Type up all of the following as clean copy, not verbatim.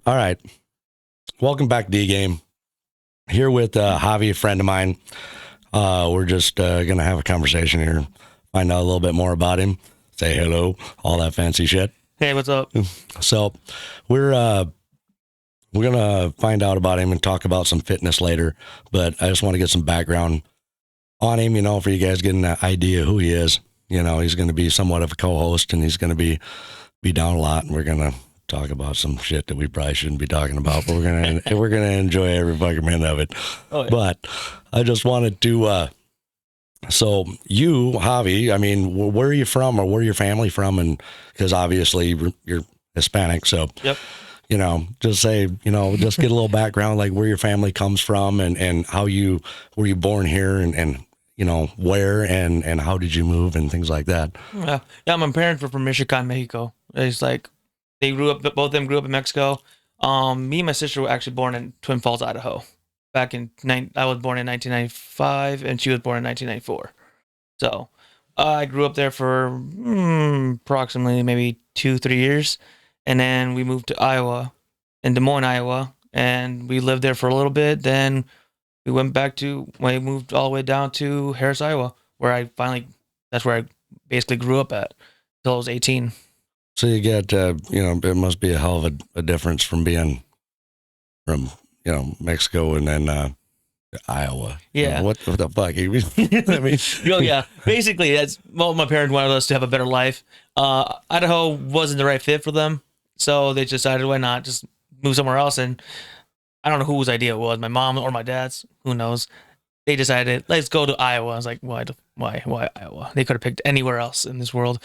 All right. Welcome back, D Game. Here with Javi, a friend of mine. We're just going to have a conversation here, find out a little bit more about him, say hello, all that fancy shit. Hey, what's up? So we're going to find out about him and talk about some fitness later, but I just want to get some background on him, for you guys getting an idea who he is. He's going to be somewhat of a co-host, and he's going to be down a lot, and we're going to talk about some shit that we probably shouldn't be talking about, but we're gonna enjoy every fucking minute of it. Oh, yeah. But I just wanted to so you, Javi, I mean, where are you from, or where your family from? And because obviously you're Hispanic, so yep. Just say, just get a little background, like where your family comes from, and how were you born here, and where and how did you move and things like that. Yeah, my parents were from Michoacan, Mexico. It's like both of them grew up in Mexico. Me and my sister were actually born in Twin Falls, Idaho. I was born in 1995, and she was born in 1994. So I grew up there for approximately maybe 2-3 years, and then we moved to Iowa, in Des Moines, Iowa, and we lived there for a little bit. Then we moved all the way down to Harris, Iowa, that's where I basically grew up at until I was 18. So you get, it must be a hell of a difference from being from, Mexico and then Iowa. Yeah. What the fuck? I mean, yeah. Basically, my parents wanted us to have a better life. Idaho wasn't the right fit for them, so they decided, why not just move somewhere else? And I don't know whose idea it was, my mom or my dad's. Who knows? They decided, let's go to Iowa. I was like, why Iowa? They could have picked anywhere else in this world.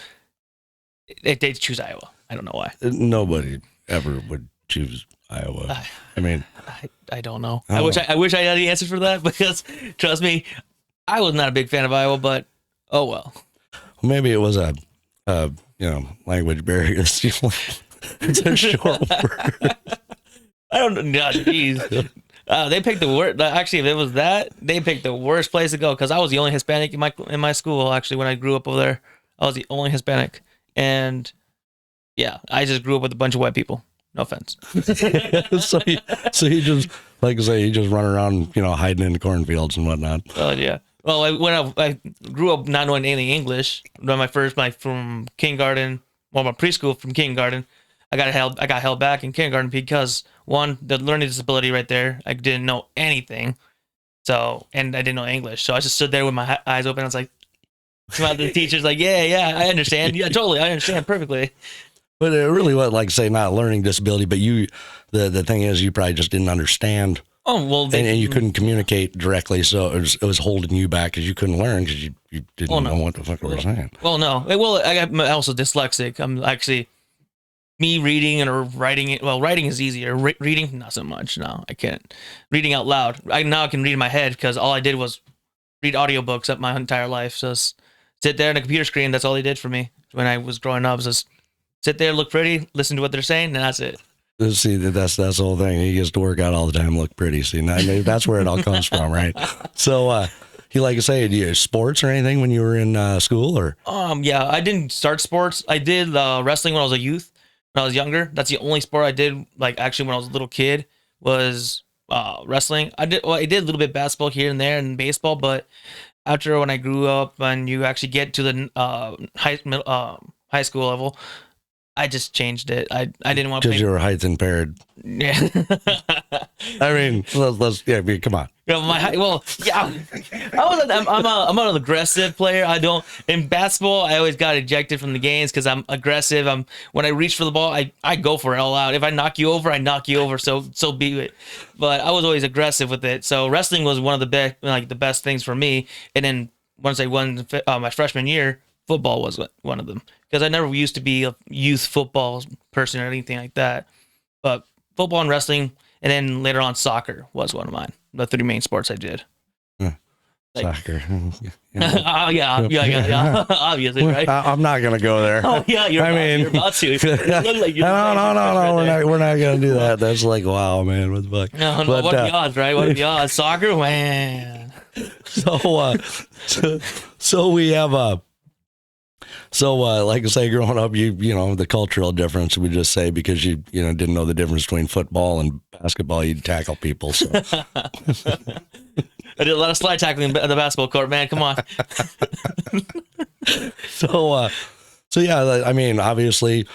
They choose Iowa. I don't know why. Nobody ever would choose Iowa. I mean, I don't know. I wish I had the answer for that, because trust me, I was not a big fan of Iowa, but oh well. Maybe it was a language barrier. It's a short word. I don't know. Jeez. They picked the worst. Actually, if it was that, they picked the worst place to go, because I was the only Hispanic in my school. Actually, when I grew up over there, I was the only Hispanic. And yeah, I just grew up with a bunch of white people. No offense. so he just, like I say, he just run around, hiding in the cornfields and whatnot. Oh yeah. Well, when I grew up not knowing any English, from kindergarten, my preschool from kindergarten, I got held back in kindergarten because, one, the learning disability right there, I didn't know anything. So, and I didn't know English, so I just stood there with my eyes open. I was like, the teacher's like, yeah, I understand. Yeah, totally, I understand perfectly. But it really was, like, say, not a learning disability, but the thing is, you probably just didn't understand. Oh, well. And you couldn't communicate directly, so it was holding you back because you couldn't learn because you didn't know what the fuck we were saying. Well, no. Well, I'm also dyslexic. I'm actually, me reading or writing it. Well, writing is easier. Reading, not so much. No, I can't. Reading out loud. Now I can read in my head, because all I did was read audiobooks up my entire life. So sit there on a computer screen. That's all they did for me when I was growing up. Just sit there, look pretty, listen to what they're saying, and that's it. See, that's the whole thing. He gets to work out all the time, look pretty. See, that's where it all comes from, right? So, you, like I say, do you sports or anything when you were in school, or? Yeah, I didn't start sports. I did wrestling when I was a youth. When I was younger, that's the only sport I did. Like, actually, when I was a little kid, was wrestling. I did a little bit of basketball here and there, and baseball, but after, when I grew up and you actually get to the high school level, I just changed it. I didn't want to play. Because you were height impaired. Yeah. I mean, come on. I'm an aggressive player. In basketball, I always got ejected from the games because I'm aggressive. When I reach for the ball, I go for it all out. If I knock you over, I knock you over. So be it. But I was always aggressive with it. So wrestling was one of the best things for me. And then once I won my freshman year, football was one of them, because I never used to be a youth football person or anything like that. But football and wrestling, and then later on soccer was one of mine. The 3 main sports I did. Soccer. Oh yeah. Obviously, right? I'm not gonna go there. Oh yeah, you're about to. No, we're not gonna do that. That's like, wow, man, what the fuck? No, what are the odds, right? What are the odds? Soccer, man. So we have So, like I say, growing up, you know, the cultural difference, we just say, because you know, didn't know the difference between football and basketball, you'd tackle people. So, I did a lot of slide tackling on the basketball court, man. Come on. so, so yeah, I mean, obviously,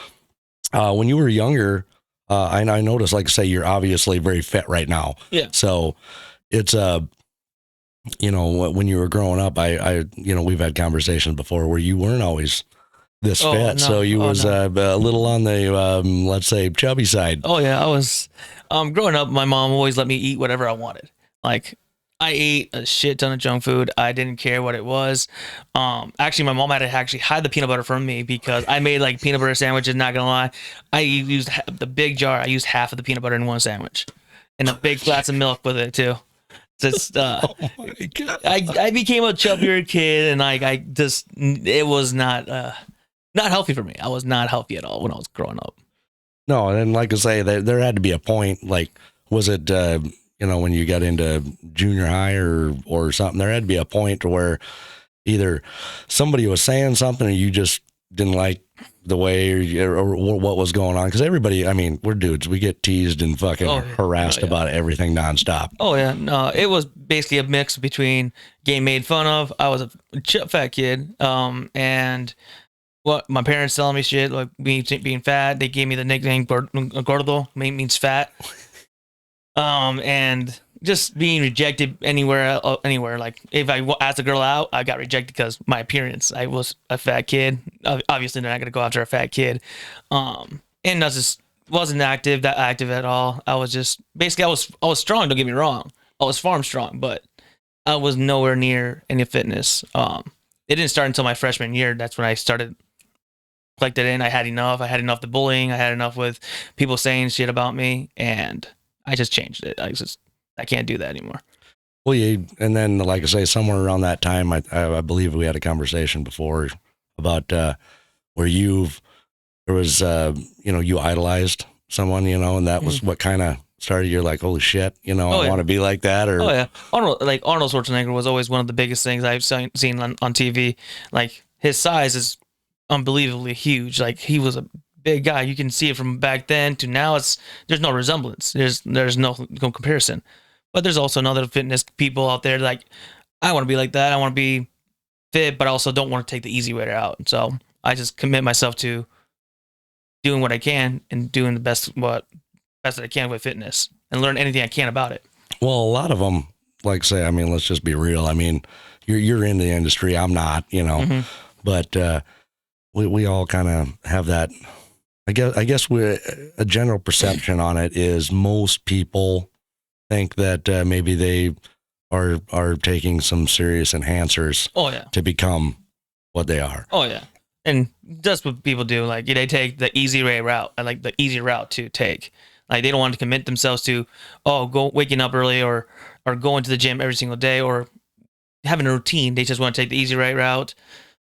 when you were younger, I noticed, like I say, you're obviously very fit right now. Yeah. So it's, you know, when you were growing up, you know, we've had conversations before where you weren't always this Oh, fit. no. So you Oh, was no. a little on the, let's say, chubby side. Oh yeah, I was growing up, my mom always let me eat whatever I wanted. Like I ate a shit ton of junk food. I didn't care what it was. Actually my mom had to actually hide the peanut butter from me because I made like peanut butter sandwiches, not gonna lie. I used the big jar. I used half of the peanut butter in one sandwich. And a big glass of milk with it too. Just Oh my God. I became a chubbier kid and like I just it was not healthy for me. I was not healthy at all when I was growing up. No, and like I say, there had to be a point. Like, was it, you know, when you got into junior high or something? There had to be a point to where either somebody was saying something, or you just didn't like the way or what was going on. Because everybody, I mean, we're dudes. We get teased and fucking harassed about everything nonstop. Oh yeah, no, it was basically a mix between getting made fun of. I was a fat kid, and what my parents telling me shit like me being fat. They gave me the nickname gordo, means fat. And just being rejected anywhere. Like if I asked a girl out, I got rejected because my appearance. I was a fat kid. Obviously, they're not gonna go after a fat kid. And I just wasn't that active at all. I was just basically I was strong. Don't get me wrong. I was farm strong, but I was nowhere near any fitness. It didn't start until my freshman year. That's when I started collected in. I had enough. I had enough of the bullying. I had enough with people saying shit about me, and I just changed it. I can't do that anymore. Well, and then like I say, somewhere around that time, I believe we had a conversation before about where there was you know, you idolized someone, you know, and that was what kind of started. You're like, holy shit, you know, I want to be like that. Or Arnold Schwarzenegger was always one of the biggest things I've seen on TV. Like his size is unbelievably huge. Like he was a big guy. You can see it from back then to now. There's no resemblance. There's no comparison. But there's also another fitness people out there like I want to be like that. I want to be fit, but I also don't want to take the easy way out. So I just commit myself to doing what I can and doing the best that I can with fitness and learn anything I can about it. Well, a lot of them, like say, I mean, let's just be real. I mean, you're in the industry. I'm not, you know, but we all kind of have that. I guess a general perception on it is most people think that maybe they are taking some serious enhancers to become what they are. Oh yeah. And that's what people do. Like they take the easy way route. I like the easy route to take. Like they don't want to commit themselves to, waking up early or going to the gym every single day or having a routine. They just want to take the easy right route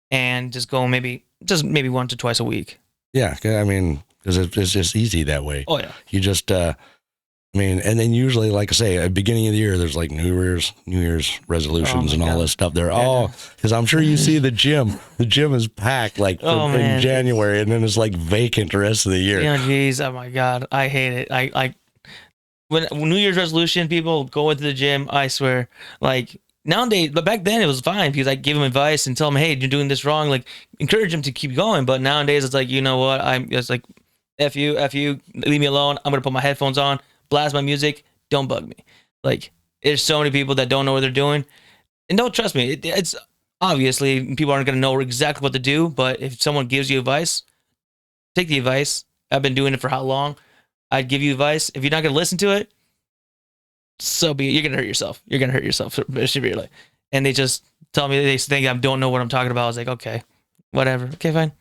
and just go maybe once or twice a week. Yeah, I mean, because it's just easy that way. Oh yeah. You just, I mean, and then usually, like I say, at the beginning of the year, there's like New Year's resolutions and all this stuff there. Because I'm sure you see the gym. The gym is packed like in January, and then it's like vacant the rest of the year. Yeah, geez, oh my God, I hate it. I when New Year's resolution, people go into the gym. I swear, like nowadays, but back then it was fine because I give them advice and tell them, hey, you're doing this wrong. Like encourage them to keep going. But nowadays it's like, you know what? I'm just like, F you, leave me alone. I'm gonna put my headphones on. Blast my music, don't bug me. Like, there's so many people that don't know what they're doing. And don't trust me. It's obviously people aren't going to know exactly what to do, but if someone gives you advice, take the advice. I've been doing it for how long? I'd give you advice. If you're not going to listen to it, so be it. You're going to hurt yourself. You're going to hurt yourself severely. And they just tell me, they think I don't know what I'm talking about. I was like, okay, whatever. Okay, fine.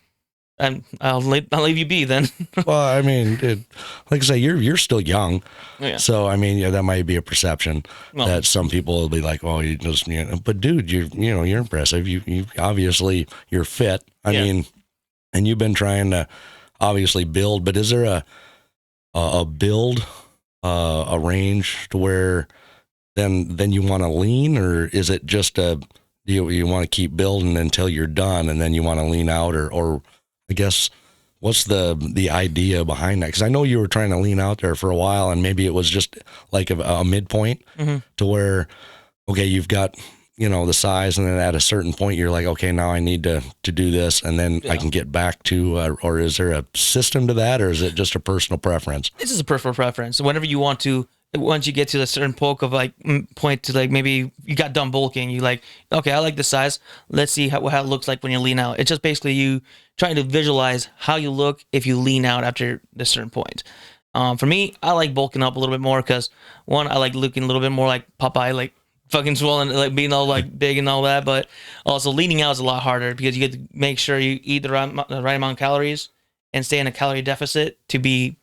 I'll leave you be then. Well, I mean, like I say, you're still young, so I mean, that might be a perception that some people will be like, "Oh, you just," but dude, you're impressive. You obviously you're fit. I mean, and you've been trying to obviously build. But is there a build a range to where then you want to lean, or is it just do you want to keep building until you're done, and then you want to lean out, or I guess what's the idea behind that? Because I know you were trying to lean out there for a while, and maybe it was just like a midpoint to where, okay, you've got, the size, and then at a certain point you're like, okay, now I need to do this, and then I can get back to, or is there a system to that, or is it just a personal preference? This is a personal preference. Whenever you want to, once you get to a certain point to like, maybe you got done bulking, you like, okay, I like this size. Let's see how it looks like when you lean out. It's just basically you trying to visualize how you look if you lean out after a certain point. For me, I like bulking up a little bit more because, one, I like looking a little bit more like Popeye, like fucking swollen, like being all like big and all that. But also leaning out is a lot harder because you get to make sure you eat the right amount of calories and stay in a calorie deficit to be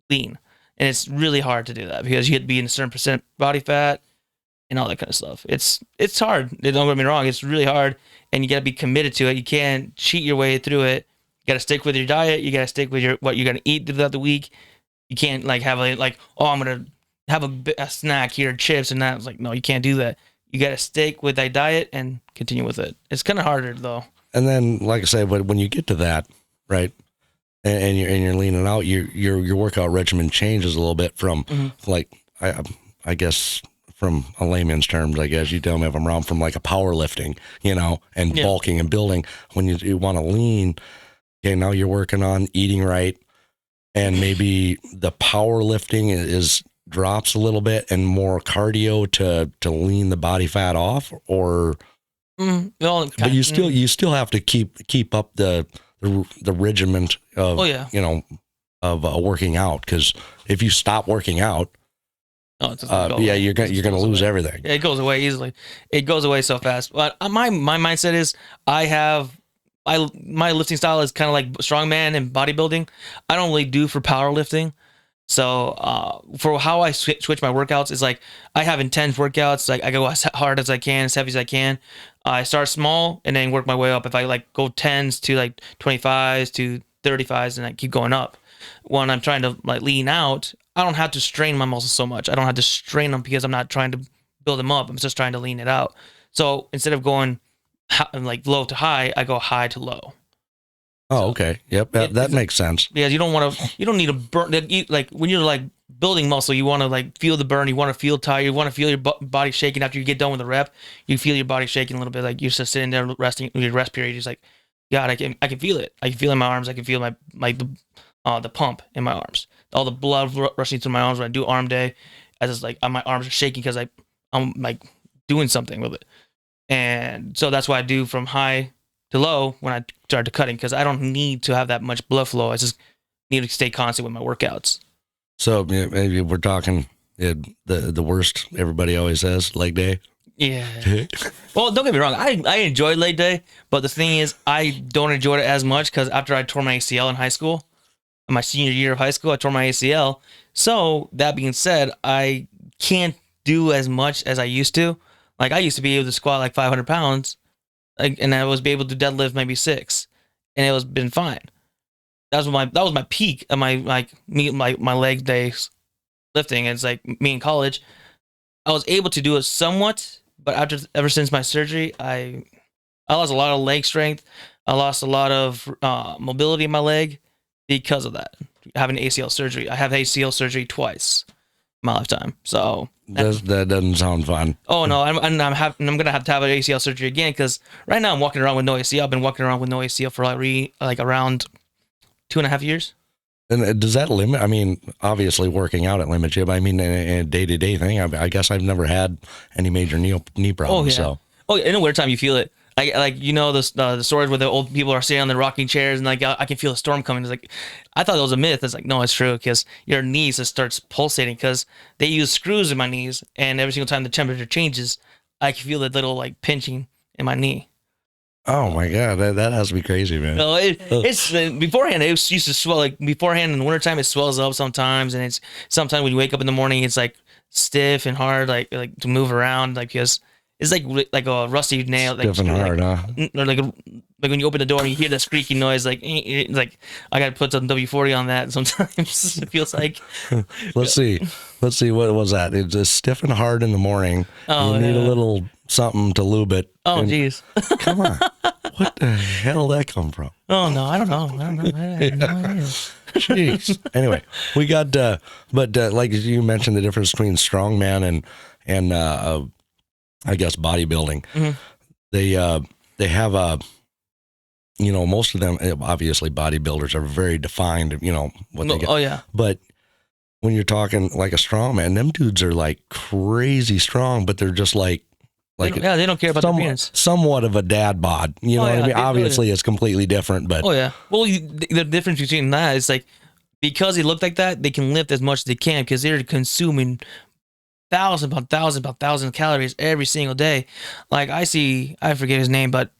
lean. And it's really hard to do that because you have to be in a certain percent body fat and all that kind of stuff. It's hard. Don't get me wrong. It's really hard, and you got to be committed to it. You can't cheat your way through it. You got to stick with your diet. You got to stick with what you're gonna eat throughout the week. You can't like have I'm gonna have a snack here, chips and that. It's like, no, you can't do that. You got to stick with that diet and continue with it. It's kind of harder though. And then, like I said, but when you get to that, right? And you're leaning out, your workout regimen changes a little bit from like I guess from a layman's terms, I guess you tell me if I'm wrong, from like a powerlifting, and bulking and building. When you want to lean, okay, now you're working on eating right, and maybe the powerlifting is drops a little bit and more cardio to lean the body fat off, or but you still have to keep up the regiment of of working out, because if you stop working out, you're gonna lose everything. It goes away easily. It goes away so fast. But my mindset is my lifting style is kind of like strongman and bodybuilding. I don't really do for powerlifting. So for how I switch my workouts is like I have intense workouts. Like I go as hard as I can, as heavy as I can. I start small and then work my way up. If I like go 10s to like 25s to 35s, and I keep going up. When I'm trying to like lean out, I don't have to strain my muscles so much. I don't have to strain them because I'm not trying to build them up. I'm just trying to lean it out. So instead of going like low to high, I go high to low. Oh, okay. Yep. That makes sense. Because you don't need to burn. Like when you're like building muscle, you want to like feel the burn. You want to feel tired. You want to feel your body shaking after you get done with the rep. You feel your body shaking a little bit. Like you're just sitting there resting. Your rest period is like, God, I can feel it. I can feel it in my arms. I can feel the pump in my arms. All the blood rushing through my arms when I do arm day. As it's like my arms are shaking because I'm like doing something with it. And so that's why I do from high to low when I start to cutting, because I don't need to have that much blood flow. I just need to stay constant with my workouts. So maybe we're talking the worst everybody always says, leg day. Yeah. Well, don't get me wrong. I enjoy leg day, but the thing is, I don't enjoy it as much because after I tore my ACL in high school, my senior year of high school, I tore my ACL. So that being said, I can't do as much as I used to. Like I used to be able to squat like 500 pounds. And I was able to deadlift maybe 6, and it was been fine. That was my peak of my leg days lifting. And it's like me in college, I was able to do it somewhat, but ever since my surgery, I lost a lot of leg strength. I lost a lot of mobility in my leg because of that. Having ACL surgery, I have ACL surgery twice in my lifetime. So. That doesn't sound fun. Oh no, I'm gonna have to have an ACL surgery again because right now I'm walking around with no ACL. I've been walking around with no ACL for like around 2.5 years. And does that limit? I mean, obviously working out it limits you, but I mean, in a day-to-day thing, I guess I've never had any major knee problems. Oh yeah. In the wintertime you feel it. The stories where the old people are sitting on the rocking chairs and like I can feel a storm coming. It's like I thought it was a myth. It's like no, it's true because your knees just starts pulsating because they use screws in my knees, and every single time the temperature changes, I can feel that little like pinching in my knee. Oh my god, that has to be crazy, man. No, it's beforehand. It used to swell like beforehand in the wintertime. It swells up sometimes, and it's sometimes when you wake up in the morning, it's like stiff and hard, like to move around, like because. It's like a rusty nail, like stiff and hard, huh? Or like when you open the door and you hear that squeaky noise, like I got to put some W40 on that. Sometimes it feels like. Let's see, what was that? It's just stiff and hard in the morning. Oh, you need a little something to lube it. Oh, And jeez. come on. What the hell did that come from? Oh, no, I don't know. I have no idea. Jeez. Anyway, we got, but like you mentioned, the difference between strongman and I guess bodybuilding. Mhm. They have most of them, obviously bodybuilders are very defined, what they get. Oh, yeah. But when you're talking like a strongman, them dudes are like crazy strong, but they're just like They don't care about the appearance. somewhat of a dad bod. You know what I mean? Obviously, it's completely different, but Oh, yeah. Well, the difference between that is like, because they look like that, they can lift as much as they can because they're consuming thousands upon thousands of calories every single day. Like I forget his name, but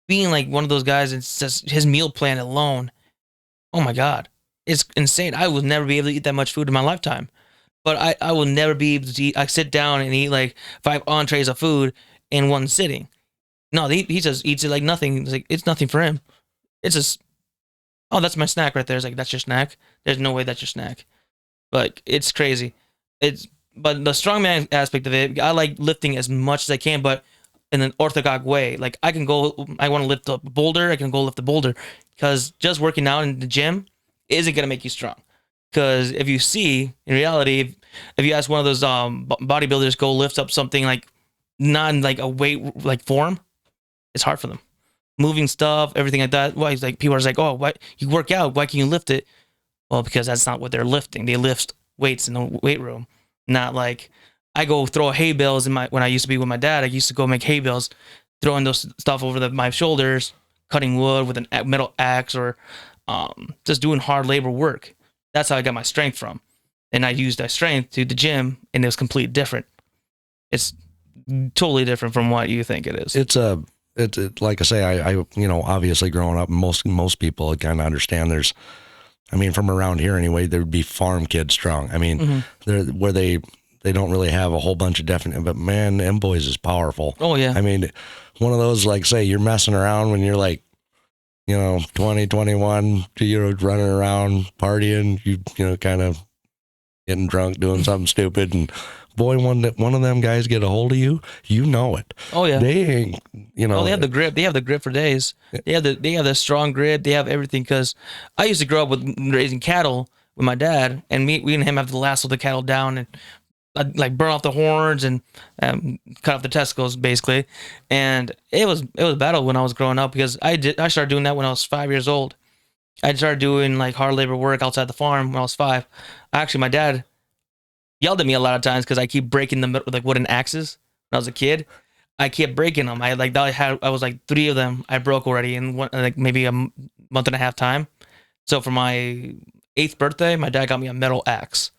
being like one of those guys, it's just his meal plan alone. Oh my God, it's insane. I will never be able to eat that much food in my lifetime. But I will never be able to eat. I sit down and eat like 5 entrees of food in one sitting. No, he just eats it like nothing. It's like it's nothing for him. It's just, oh, that's my snack right there. It's like, that's your snack. There's no way that's your snack. Like, it's crazy. But the strongman aspect of it, I like lifting as much as I can, but in an orthogonal way. Like I want to lift a boulder, I can go lift the boulder, because just working out in the gym isn't gonna make you strong. Because if you see, in reality, if you ask one of those bodybuilders go lift up something like not in like a weight like form, it's hard for them. Moving stuff, everything like that. Why? Like people are like, oh, why you work out? Why can you lift it? Well, because that's not what they're lifting. They lift weights in the weight room, not like I go throw hay bales when I used to be with my dad. I used to go make hay bales, throwing those stuff over my shoulders, cutting wood with a metal axe, or just doing hard labor work. That's how I got my strength from, and I used that strength to the gym, and it was completely different. It's totally different from what you think it is. It's like I say, I obviously growing up, most people kind of understand. From around here anyway, there would be farm kids strong. I mean, they're where they don't really have a whole bunch of definite, but man, them boys is powerful. Oh yeah. I mean, one of those, like say you're messing around when you're like, 20, 21, you're running around partying, you kind of getting drunk, doing something stupid, and boy, one of them guys get a hold of you, it. Oh yeah. They ain't, Oh, they have the grip. They have the grip for days. They have the strong grip. They have everything. Because I used to grow up with raising cattle with my dad, and we and him have to lasso the cattle down and like burn off the horns and cut off the testicles basically. And it was a battle when I was growing up, because I started doing that when I was 5 years old. I started doing like hard labor work outside the farm when I was 5. Actually, my dad yelled at me a lot of times because I keep breaking them with like wooden axes when I was a kid. I kept breaking them. I was like 3 of them I broke already in like maybe a month and a half time. So for my 8th birthday, my dad got me a metal axe,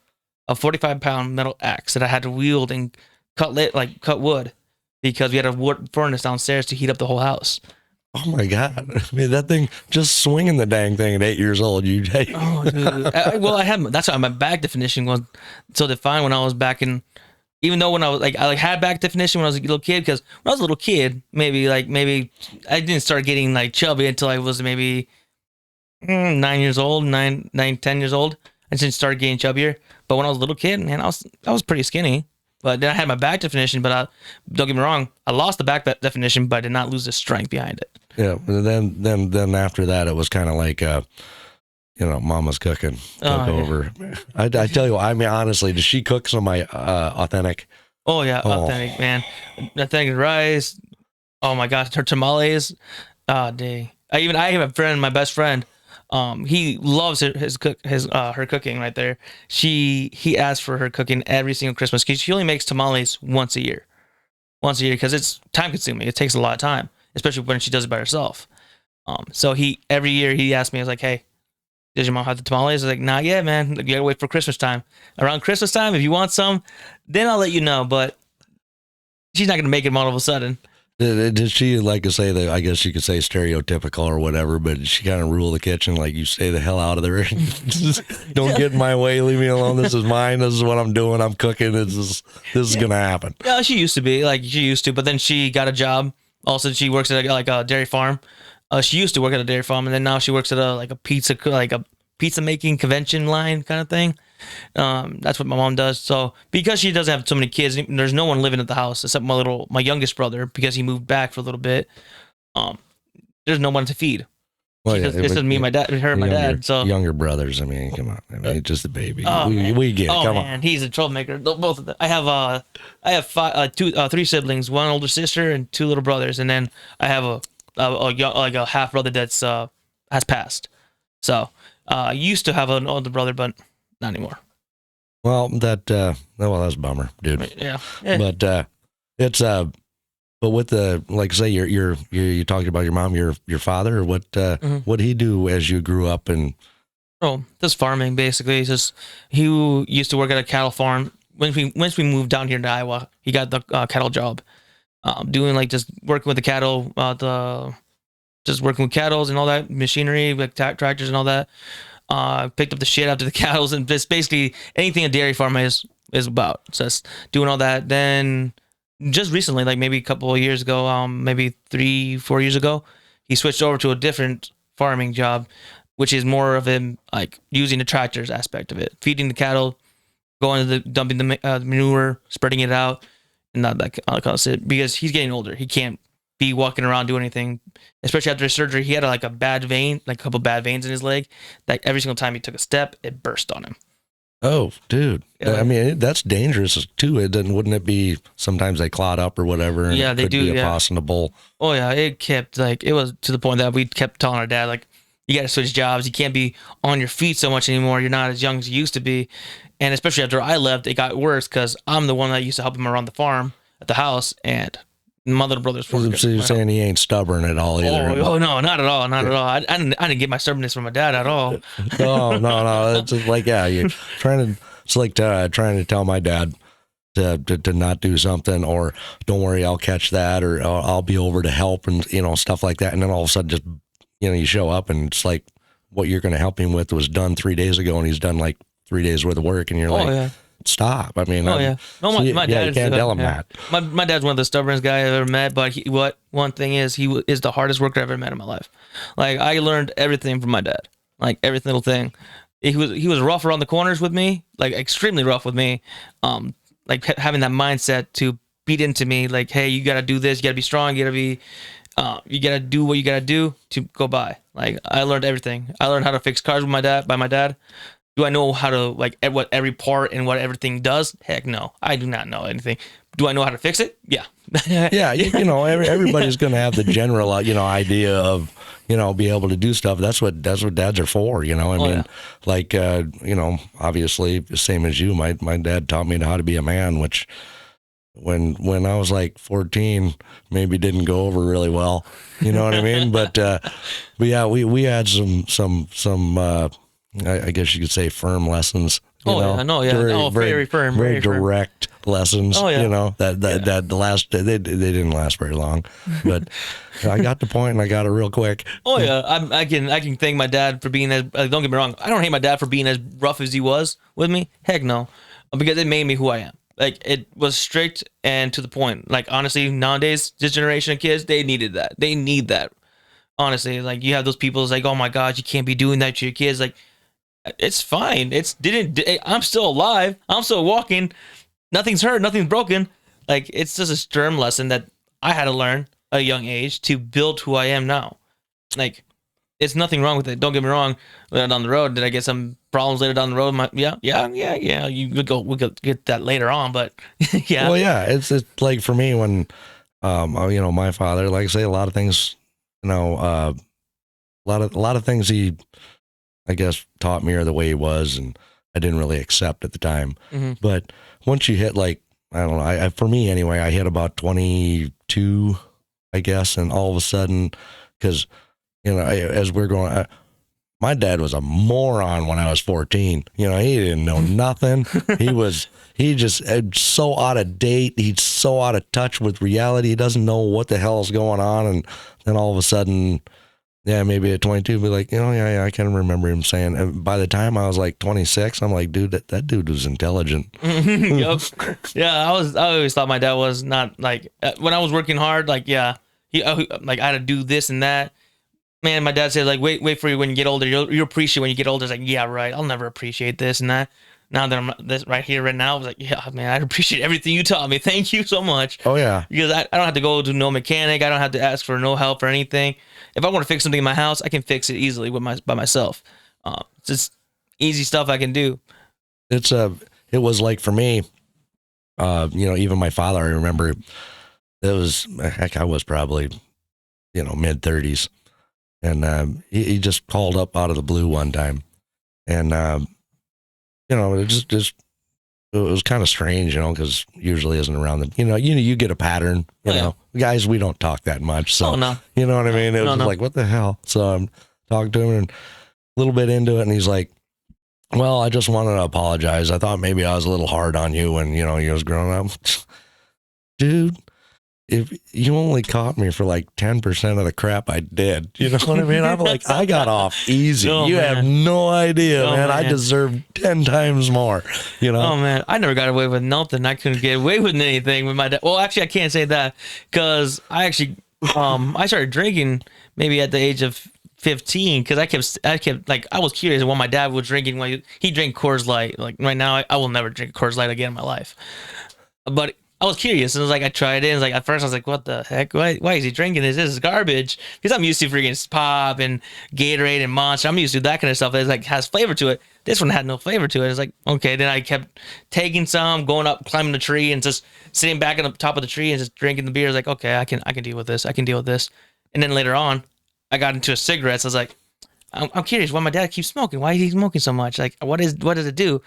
a 45-pound metal axe that I had to wield and cut wood, because we had a wood furnace downstairs to heat up the whole house. Oh my God! I mean, that thing, just swinging the dang thing at 8 years old. Oh, dude. That's why my back definition was so defined when I was back in. Even though when I was I had back definition when I was a little kid, because when I was a little kid, maybe I didn't start getting like chubby until I was maybe 9 years old, 10 years old. I didn't start getting chubbier. But when I was a little kid, man, I was pretty skinny. But then I had my back definition. But don't get me wrong, I lost the back definition, but I did not lose the strength behind it. Yeah. Then after that, it was kind of like, Mama's cooking took over. I tell you, I mean, honestly, does she cook some of my authentic? Oh yeah, authentic, man. Authentic rice. Oh my gosh, her tamales. Oh dang. I have a friend, my best friend. He loves her cooking right there. He asks for her cooking every single Christmas, because she only makes tamales once a year, because it's time consuming. It takes a lot of time, especially when she does it by herself. So every year he asks me, I was like, hey, does your mom have the tamales? I was like, not yet, man. You gotta wait for Christmas time. Around Christmas time, if you want some, then I'll let you know. But she's not gonna make them all of a sudden. Did she, like to say that, I guess you could say stereotypical or whatever, but did she kind of rule the kitchen, like, you stay the hell out of there? Don't get in my way. Leave me alone. This is mine. This is what I'm doing. I'm cooking. This is going to happen. Yeah, she used to, but then she got a job. Also, she works at a dairy farm. She used to work at a dairy farm, and then now she works at a pizza making convention line kind of thing. That's what my mom does. So because she doesn't have so many kids, there's no one living at the house except my youngest brother because he moved back for a little bit. Um, there's no one to feed. Well, yeah, It's just me, my dad, her, and my dad. So younger brothers. I mean, come on. I mean, it's just a baby. oh, we get it. oh Come man, on. he's a troublemaker. Both of them. I have three siblings, one older sister and two little brothers, and then I have a half brother that's has passed. So I used to have an older brother, but not anymore. Well, that's a bummer, dude. Yeah. But it's but with the, like, say you talked about your mom, your father, or what what did he do as you grew up? And just farming basically. It's just he used to work at a cattle farm. Once we moved down here to Iowa, he got the cattle job, doing like just working with the cattle, just working with cattle and all that machinery, like tractors and all that. Picked up the shit after the cows and just basically anything a dairy farm is about. So just doing all that. Then just recently, like maybe a couple of years ago, maybe 3-4 years ago, he switched over to a different farming job, which is more of him like using the tractors aspect of it, feeding the cattle, going to the dumping the manure, spreading it out, and not that kind of shit. Because he's getting older, he can't be walking around doing anything. Especially after his surgery, he had like a bad vein, like a couple bad veins in his leg. Like every single time he took a step, it burst on him. oh, dude, Yeah. I mean, that's dangerous too. Wouldn't it be? Sometimes they clot up or whatever. And Yeah, it they could do, Be a yeah. toss in the bowl. Oh yeah, it kept like it was to the point that we kept telling our dad like, you got to switch jobs. You can't be on your feet so much anymore. You're not as young as you used to be. And especially after I left, it got worse because I'm the one that used to help him around the farm at the house, and my little brother's So you're saying he ain't stubborn at all either? Oh no, not at all, not at all. I didn't get my stubbornness from my dad at all. No. It's just like, yeah, you're trying to. It's like trying to tell my dad to not do something, or don't worry, I'll catch that, or I'll be over to help, and stuff like that. And then all of a sudden, just you show up, and it's like what you're going to help him with was done 3 days ago, and he's done like 3 days worth of work, and you're like, yeah. Stop. I mean, Oh yeah. No, my dad. You can't tell him that. My dad's one of the stubbornest guys I've ever met. But one thing is, he is the hardest worker I've ever met in my life. Like I learned everything from my dad. Like every single thing. He was rough around the corners with me. Like extremely rough with me. Like having that mindset to beat into me. Like, hey, you got to do this. You got to be strong. You got to do what you got to do to go by. Like I learned everything. I learned how to fix cars with by my dad. Do I know how to, like, what every part and what everything does? Heck no. I do not know anything. Do I know how to fix it? Yeah. Yeah, everybody's going to have the general, idea of, be able to do stuff. That's what dads are for, I mean, like, obviously, the same as you, my dad taught me how to be a man, which when I was like 14, maybe didn't go over really well, you know what I mean? But yeah, we had some I guess you could say firm lessons. I know, yeah. Very firm. Very direct lessons. Oh, yeah. That the last, they didn't last very long. But I got the point and I got it real quick. Oh, yeah. I can thank my dad for being as, don't get me wrong, I don't hate my dad for being as rough as he was with me. Heck no. Because it made me who I am. Like, it was strict and to the point. Like, honestly, nowadays, this generation of kids, they needed that. They need that. Honestly, like, you have those people that's like, oh my God, you can't be doing that to your kids. Like, it's fine. I'm still alive. I'm still walking. Nothing's hurt. Nothing's broken. Like, it's just a stern lesson that I had to learn at a young age to build who I am now. Like, it's nothing wrong with it. Don't get me wrong. Later down the road, did I get some problems later down the road? Yeah. We'll get that later on, but yeah. Well, yeah. It's like for me when, my father, like I say, a lot of things, a lot of things he, I guess, taught me or the way he was, and I didn't really accept at the time. Mm-hmm. But once you hit, like, I don't know, for me anyway, I hit about 22, I guess, and all of a sudden, because, as we're going, my dad was a moron when I was 14. He didn't know nothing. He just so out of date. He's so out of touch with reality. He doesn't know what the hell is going on. And then all of a sudden, yeah, maybe at 22, be like, yeah, I can remember him saying. And by the time I was like 26, I'm like, dude, that dude was intelligent. Yep. Yeah, I always thought my dad was not like when I was working hard. Like, yeah, I had to do this and that. Man, my dad said like, wait for you when you get older. You'll appreciate when you get older. It's like, yeah, right. I'll never appreciate this and that. now that I'm this right here, right now, I was like, yeah, man, I appreciate everything you taught me. Thank you so much. Oh yeah. Because I don't have to go to no mechanic. I don't have to ask for no help or anything. If I want to fix something in my house, I can fix it easily by myself. It's just easy stuff I can do. It was like for me, even my father, I remember it was, heck, I was probably, mid 30s. And he just called up out of the blue one time. And, it it was kind of strange, because usually isn't around the, you get a pattern, guys, we don't talk that much. So, no. You know what I mean? It was just like, what the hell? So I'm talking to him and a little bit into it. And he's like, well, I just wanted to apologize. I thought maybe I was a little hard on you when, you was growing up. Dude, if you only caught me for like 10% of the crap I did, you know what I mean? I'm like, I got off easy. You have no idea, man. I deserve 10 times more, Oh man, I never got away with nothing. I couldn't get away with anything with my dad. Well, actually, I can't say that because I actually, I started drinking maybe at the age of 15 because I kept like I was curious when my dad was drinking when he drank Coors Light. Like right now, I will never drink Coors Light again in my life. But I was curious, and it was like I tried it. And it was like at first I was like, "What the heck? Why is he drinking this? This is garbage." Because I'm used to freaking pop and Gatorade and Monster. I'm used to that kind of stuff that like has flavor to it. This one had no flavor to it. It's like okay. Then I kept taking some, going up, climbing the tree, and just sitting back on the top of the tree and just drinking the beer. I was like, okay, I can deal with this. I can deal with this. And then later on, I got into a cigarette. So I was like, I'm curious why my dad keeps smoking. Why is he smoking so much? Like, what does it do?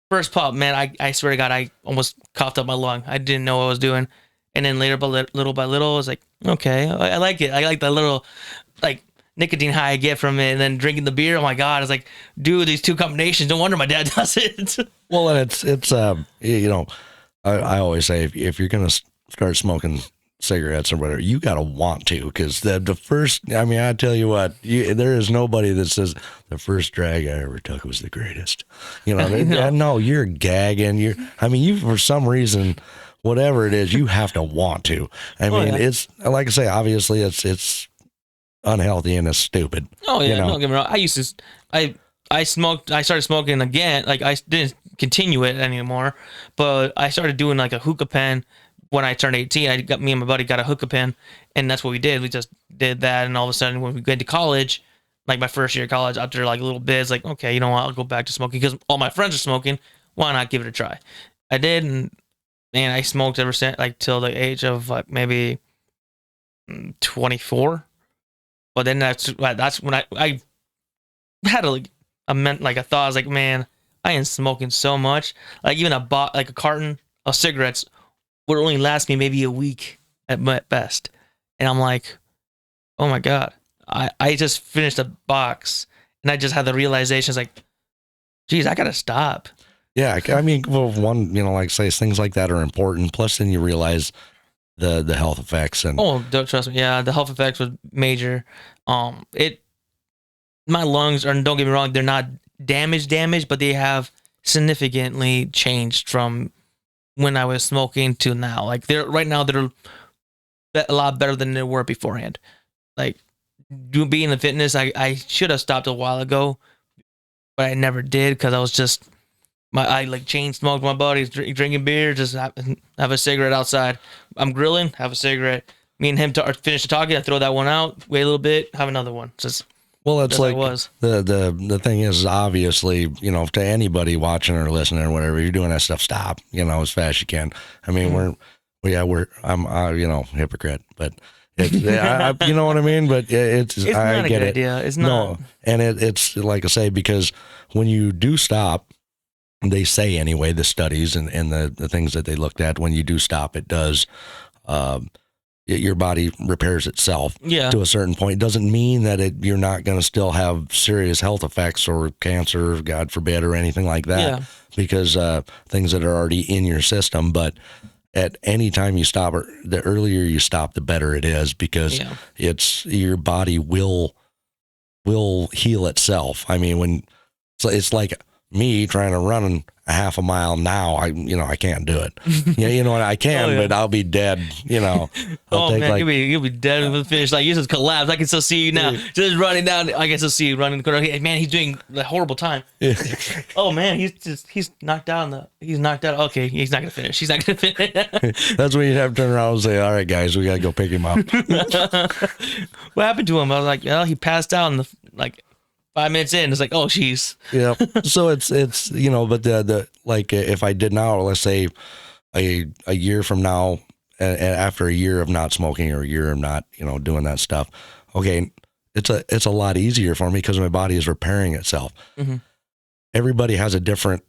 First pop, man, I swear to God, I almost coughed up my lung. I didn't know what I was doing. And then later, little by little, I was like, okay, I like it. I like the little, like, nicotine high I get from it. And then drinking the beer, oh my God, I was like, dude, these two combinations, no wonder my dad does it. Well, and it's I always say if you're going to start smoking cigarettes or whatever, you got to want to, because the first, I mean, I tell you what, there is nobody that says the first drag I ever took was the greatest. No, you're gagging. You for some reason, whatever it is, you have to want to. I mean, it's like I say, obviously it's unhealthy and it's stupid. Oh yeah, don't get me wrong. I started smoking again. Like I didn't continue it anymore, but I started doing like a hookah pen. When I turned 18, me and my buddy got a hookah pen, and that's what we did. We just did that, and all of a sudden, when we went to college, like my first year of college, after like a little bit, it's like, okay, you know what, I'll go back to smoking because all my friends are smoking. Why not give it a try? I did, and man, I smoked ever since, like till the age of like maybe 24. But then that's when I had a thought. I was like, man, I ain't smoking so much. Like even a carton of cigarettes would only last me maybe a week at best. And I'm like, oh my God, I just finished a box and I just had the realization, it's like, geez, I got to stop. Yeah. I mean, well, one, like say things like that are important. Plus then you realize the health effects and. Oh, don't trust me. Yeah. The health effects was major. My lungs are, don't get me wrong, they're not damaged, but they have significantly changed from when I was smoking to now. Like they're a lot better than they were beforehand. Like being in fitness, I should have stopped a while ago, but I never did because I was just I like chain smoked my buddies, drinking beer, just have a cigarette outside. I'm grilling, have a cigarette. Me and him finish talking, I throw that one out, wait a little bit, have another one. Just well, it's like the thing is obviously, to anybody watching or listening or whatever, you're doing that stuff, stop, as fast as you can. I mean, I'm hypocrite, but it's, you know what I mean? But it's not I a get good it. idea. It's not. No. And it's like I say, because when you do stop, they say anyway, the studies and the things that they looked at, when you do stop, it does, your body repairs itself to a certain point. It doesn't mean that you're not going to still have serious health effects or cancer, God forbid, or anything like that, because things that are already in your system. But at any time you stop, or the earlier you stop, the better it is, because it's your body will heal itself. I mean, it's like me trying to run a half a mile now, I can't do it. Yeah, you know what, I can, but I'll be dead. I'll take man, like you'll be dead with the finish. Like you just collapse. I can still see you now, just running down. I can still see you running the corner. Hey, man, he's doing a horrible time. Oh man, he's knocked out. He's knocked out. Okay, he's not gonna finish. He's not gonna finish. That's when you have to turn around and say, "All right, guys, we gotta go pick him up." What happened to him? I was like, well, he passed out in the 5 minutes in. It's like, oh, jeez. Yeah. So it's but the like if I did now, let's say a year from now, after a year of not smoking or a year of not doing that stuff, okay, it's a lot easier for me because my body is repairing itself. Mm-hmm. Everybody has a different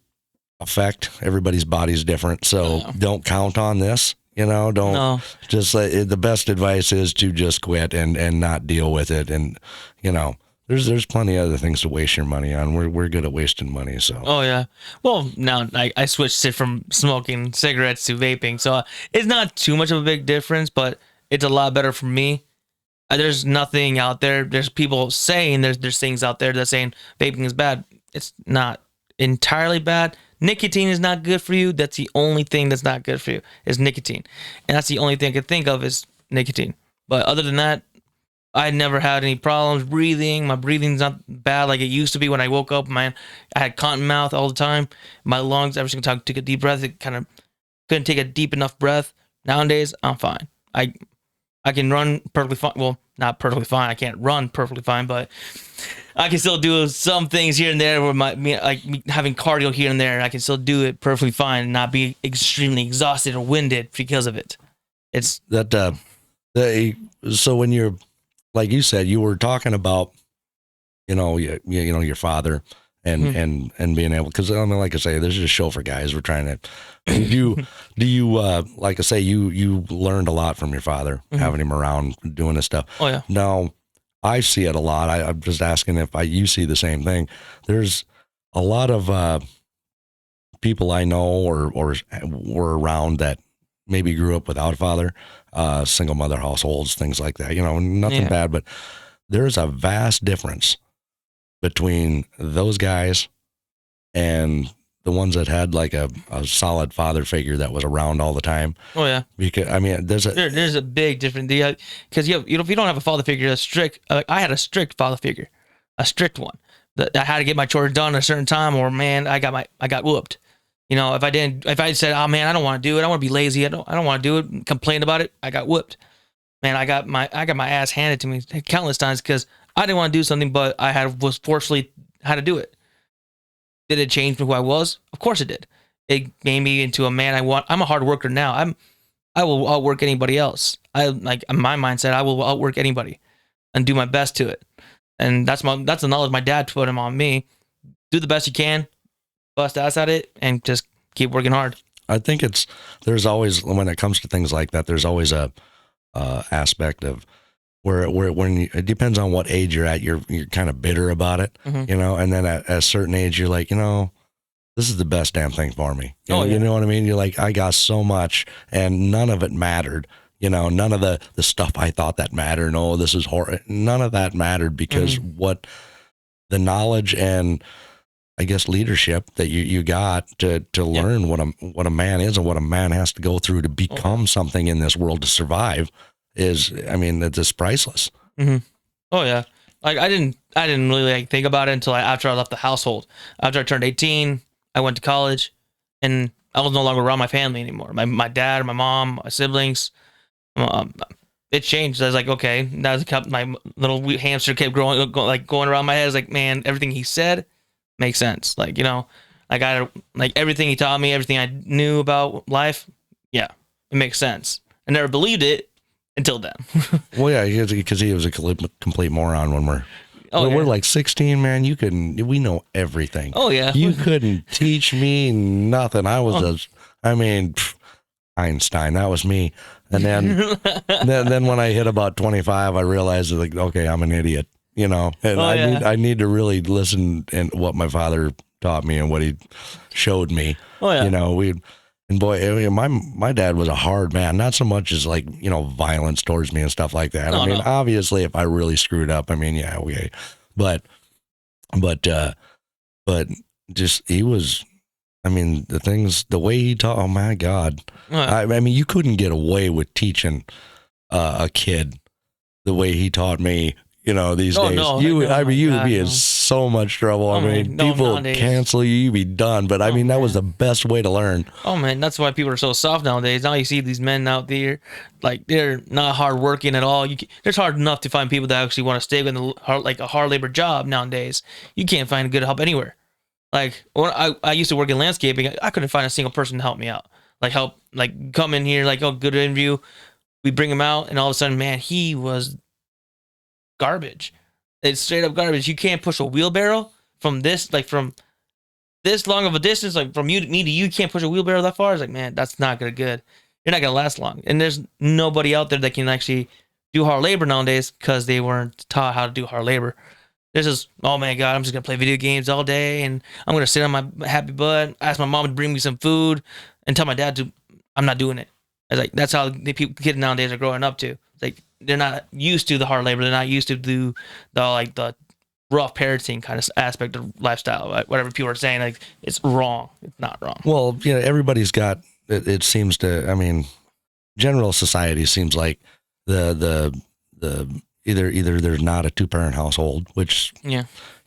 effect. Everybody's body's different, so don't count on this. Just the best advice is to just quit and not deal with it. And there's plenty of other things to waste your money on. We're good at wasting money. So. Oh yeah. Well, now I switched it from smoking cigarettes to vaping, so it's not too much of a big difference, but it's a lot better for me. There's nothing out there. There's people saying there's things out there that saying vaping is bad. It's not entirely bad. Nicotine is not good for you. That's the only thing that's not good for you is nicotine. And that's the only thing I can think of is nicotine. But other than that, I never had any problems breathing. My breathing's not bad like it used to be when I woke up. Man, I had cotton mouth all the time. My lungs, every single time I took a deep breath, it kind of couldn't take a deep enough breath. Nowadays, I'm fine. I can run perfectly fine. Well, not perfectly fine. I can't run perfectly fine, but I can still do some things here and there where me having cardio here and there. I can still do it perfectly fine and not be extremely exhausted or winded because of it. It's that. So when you're, like you said, you were talking about, your father and being able, because like I say, this is a show for guys. We're trying to. Do you like I say, you learned a lot from your father, having him around doing this stuff. Oh yeah. Now, I see it a lot. I'm just asking if you see the same thing. There's a lot of people I know or were around that maybe grew up without a father, single mother households, things like that. Nothing bad, but there's a vast difference between those guys and the ones that had like a solid father figure that was around all the time. Oh yeah. Because there's a big difference because if you don't have a father figure that's strict. I had a strict father figure, a strict one that I had to get my chores done at a certain time, or man, I got whooped. If I said, oh man, I don't want to do it, I want to be lazy, I don't want to do it, complain about it, I got whooped. Man, I got my ass handed to me countless times because I didn't want to do something, but was forcefully had to do it. Did it change who I was? Of course it did. It made me into a man I'm a hard worker now. I will outwork anybody else. My mindset, I will outwork anybody and do my best to it. And that's the knowledge my dad put him on me. Do the best you can, bust ass at it, and just keep working hard. I think there's always, when it comes to things like that, there's always a aspect of where it depends on what age you're at, you're kind of bitter about it, and then at a certain age, you're like, this is the best damn thing for me. You know what I mean? You're like, I got so much and none of it mattered. None of the stuff I thought that mattered. No, this is horrible. None of that mattered because what the knowledge and I guess leadership that you got to learn what a man is and what a man has to go through to become something in this world to survive is, it's priceless. Mm-hmm. Oh yeah. Like I didn't really think about it until after I left the household. After I turned 18, I went to college and I was no longer around my family anymore. My dad, my mom, my siblings, it changed. I was like, okay, my little hamster kept going around my head. I was like, man, everything he said makes sense. Everything he taught me, everything I knew about life. Yeah, it makes sense. I never believed it until then. Well, yeah, because he was a complete moron when we're like 16, man. We know everything. Oh yeah. You couldn't teach me nothing. I was Einstein. That was me. And then, then when I hit about 25, I realized like, okay, I'm an idiot. And I need to really listen and what my father taught me and what he showed me. Oh yeah. And boy, my dad was a hard man, not so much as like, violence towards me and stuff like that. Obviously if I really screwed up, yeah, okay. But he was, I mean, the way he taught, oh my God. I mean, you couldn't get away with teaching a kid the way he taught me, these days. You would be in so much trouble. I mean, people would cancel you, you'd be done. But I mean, that was the best way to learn. Oh man, that's why people are so soft nowadays. Now you see these men out there, like they're not hard working at all. It's hard enough to find people that actually want to stay with a hard labor job nowadays. You can't find good help anywhere. Like when I used to work in landscaping, I couldn't find a single person to help me out. Like come in here, like, oh, good interview. We bring him out, and all of a sudden, man, he was garbage. It's straight up garbage. You can't push a wheelbarrow from this long of a distance, like from me to you can't push a wheelbarrow that far. It's like, man, that's not gonna good. You're not gonna last long. And there's nobody out there that can actually do hard labor nowadays because they weren't taught how to do hard labor. This is, oh my God, I'm just gonna play video games all day, and I'm gonna sit on my happy butt, ask my mom to bring me some food, and tell my dad I'm not doing it. It's like that's how kids nowadays are growing up to. It's like they're not used to the hard labor. They're not used to the rough parenting kind of aspect of lifestyle. Whatever people are saying, like it's wrong. It's not wrong. Well, everybody's got. It seems to. I mean, general society seems like the either there's not a 2-parent household, which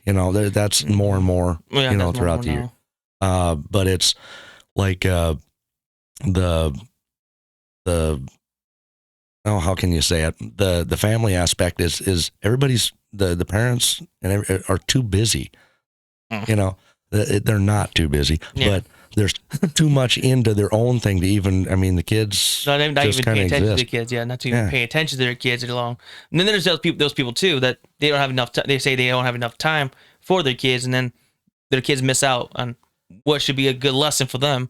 that's more and more throughout the year. But it's like how can you say it? The family aspect is everybody's the parents are too busy. They're not too busy, but there's too much into their own thing to even. I mean, the kids not even paying attention to the kids. Yeah, not to even pay attention to their kids any long. And then there's those people too that they don't have enough. They say they don't have enough time for their kids, and then their kids miss out on what should be a good lesson for them.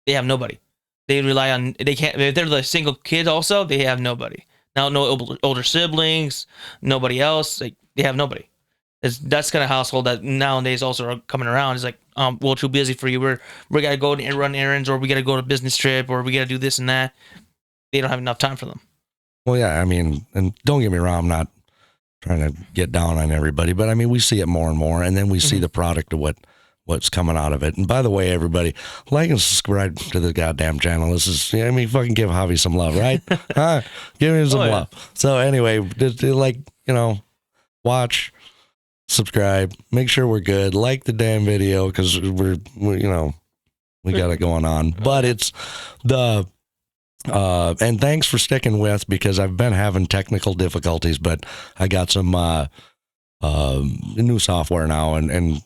They have nobody. They rely on. They can't. If they're the single kid, also they have nobody. Now, no older siblings, nobody else. Like they have nobody. That's kind of household that nowadays also are coming around. It's like, we're too busy for you. We gotta go and run errands, or we gotta go on a business trip, or we gotta do this and that. They don't have enough time for them. Well, yeah, I mean, and don't get me wrong, I'm not trying to get down on everybody, but I mean, we see it more and more, and then we see the product of what's coming out of it. And by the way, everybody, like and subscribe to the goddamn channel. This is, fucking give Javi some love, right? Give him some love. So anyway, just watch, subscribe, make sure we're good, like the damn video, because we got it going on. But it's and thanks for sticking with, because I've been having technical difficulties, but I got some new software now, and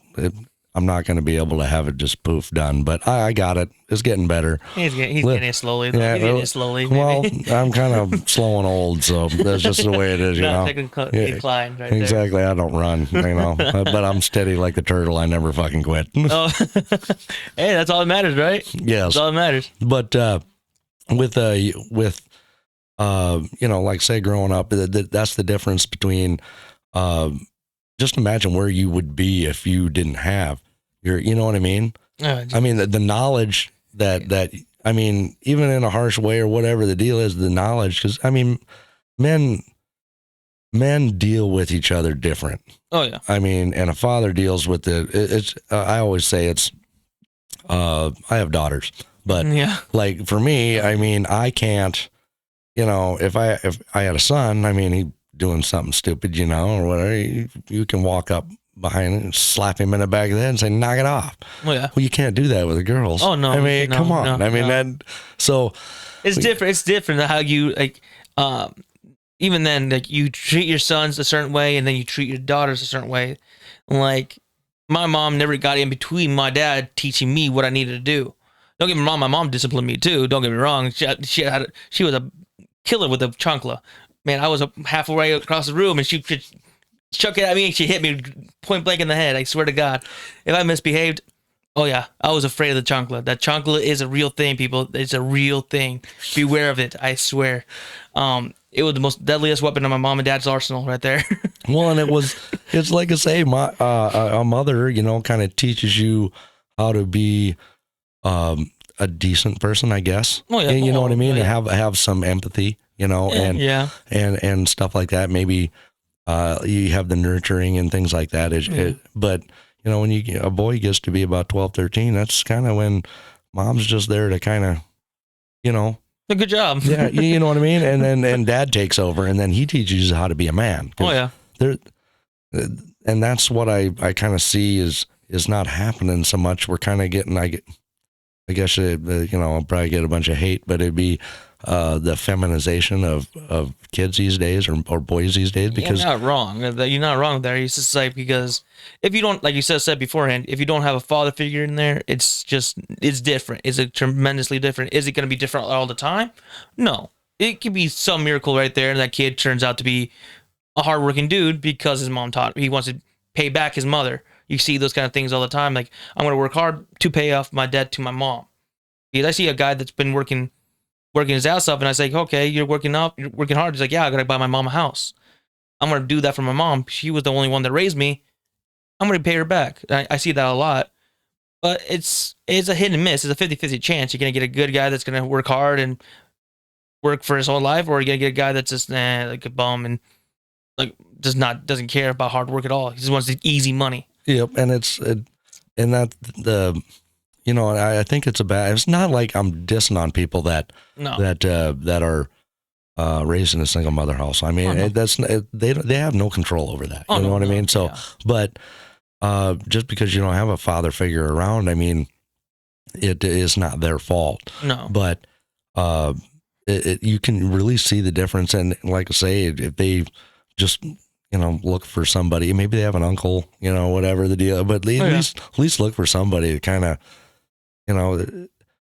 I'm not going to be able to have it just poof done, but I got it. It's getting better. He's getting it slowly. Yeah, he's getting it slowly. Well, I'm kind of slow and old, so that's just the way it is, Technical decline right exactly. there. I don't run, but I'm steady like the turtle. I never fucking quit. Oh, hey, that's all that matters, right? Yes, that's all that matters. But with like say growing up, that's the difference between. Just imagine where you would be if you didn't have you know what I mean? I mean, the knowledge that, I mean, even in a harsh way or whatever the deal is, the knowledge, because I mean, men deal with each other different. Oh yeah. I mean, and a father deals with it's, I always say it's, I have daughters, but like for me, I mean, I can't, if I had a son, I mean, he doing something stupid, or whatever, you can walk up behind him and slap him in the back of the head and say, knock it off. Oh, yeah. Well, you can't do that with the girls. Oh, no. I mean, come on. No, I mean, that, so. It's different. It's different how you, like, even then, like, you treat your sons a certain way and then you treat your daughters a certain way. Like, my mom never got in between my dad teaching me what I needed to do. Don't get me wrong, my mom disciplined me too. Don't get me wrong. She was a killer with a chancla. Man, I was halfway across the room, and she chuck it at me, and she hit me point blank in the head. I swear to God, if I misbehaved, oh yeah, I was afraid of the chancla. That chancla is a real thing, people. It's a real thing. Beware of it. I swear. It was the most deadliest weapon in my mom and dad's arsenal, right there. Well, and it's like I say, a mother, kind of teaches you how to be a decent person, I guess. Oh yeah, you know what I mean, and have some empathy. And stuff like that. Maybe you have the nurturing and things like that. But when a boy gets to be about 12, 13, that's kind of when mom's just there to kind of, Good job. yeah, you know what I mean? And dad takes over, and then he teaches you how to be a man. Oh yeah. There, and that's what I kind of see is not happening so much. We're kind of getting, I guess, I'll probably get a bunch of hate, but it'd be the feminization of kids these days or boys these days. Because you're not wrong. You're not wrong there. It's just like, because if you don't, like you said beforehand, if you don't have a father figure in there, it's different. Is it tremendously different? Is it going to be different all the time? No. It could be some miracle right there, and that kid turns out to be a hardworking dude because his mom taught him. He wants to pay back his mother. You see those kind of things all the time. Like, I'm going to work hard to pay off my debt to my mom. Because I see a guy that's been working his ass off, and I say, okay, you're working hard. He's like, yeah, I got to buy my mom a house. I'm going to do that for my mom. She was the only one that raised me. I'm going to pay her back. I see that a lot. But it's a hit and miss. It's a 50-50 chance. You're going to get a good guy that's going to work hard and work for his whole life, or you're going to get a guy that's just like a bum and like doesn't care about hard work at all. He just wants the easy money. Yep, and I think it's it's not like I'm dissing on people that are raised in a single mother house. I mean, they have no control over that. You know what I mean? So, but just because you don't have a father figure around, I mean, it is not their fault. No, but you can really see the difference. And like I say, if they just look for somebody, maybe they have an uncle, whatever the deal, but at least look for somebody to kind of,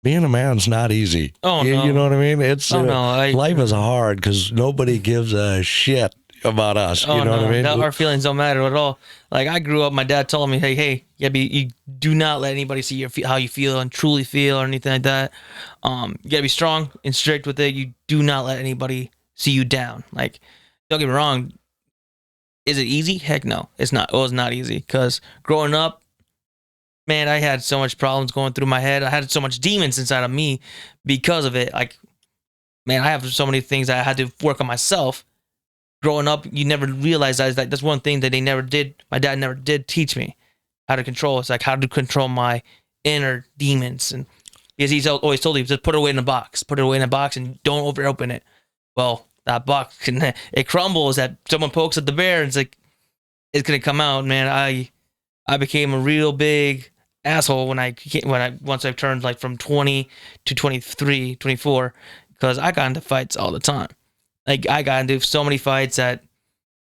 being a man's not easy. Oh, no. You know what I mean? It's life is hard because nobody gives a shit about us. You know what I mean? Our feelings don't matter at all. Like, I grew up, my dad told me, hey, you do not let anybody see how you feel and truly feel or anything like that. You gotta be strong and strict with it. You do not let anybody see you down. Like, don't get me wrong. Is it easy? Heck no, it's not. It was not easy because growing up, man, I had so much problems going through my head. I had so much demons inside of me because of it. Like, man, I have so many things that I had to work on myself. Growing up, you never realize that's one thing that they never did. My dad never did teach me how to control. It's like how to control my inner demons. And because he's always told me, just put it away in a box. Put it away in a box and don't open it. Well, that box, it crumbles. That someone pokes at the bear, and it's like, it's going to come out, man. I became a real big asshole once I turned like from 20 to 23, 24, because I got into fights all the time. Like, I got into so many fights that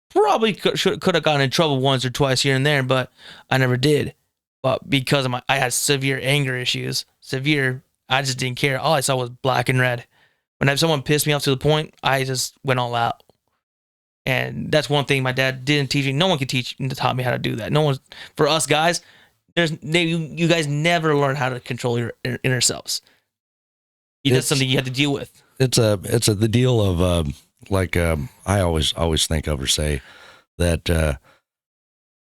probably could have gotten in trouble once or twice here and there, but I never did. But because of I had severe anger issues, I just didn't care. All I saw was black and red. When someone pissed me off to the point, I just went all out. And that's one thing my dad didn't teach me. No one could taught me how to do that. No one, for us guys, you guys never learn how to control your inner selves. That's something you have to deal with. It's the deal of I always think of or say that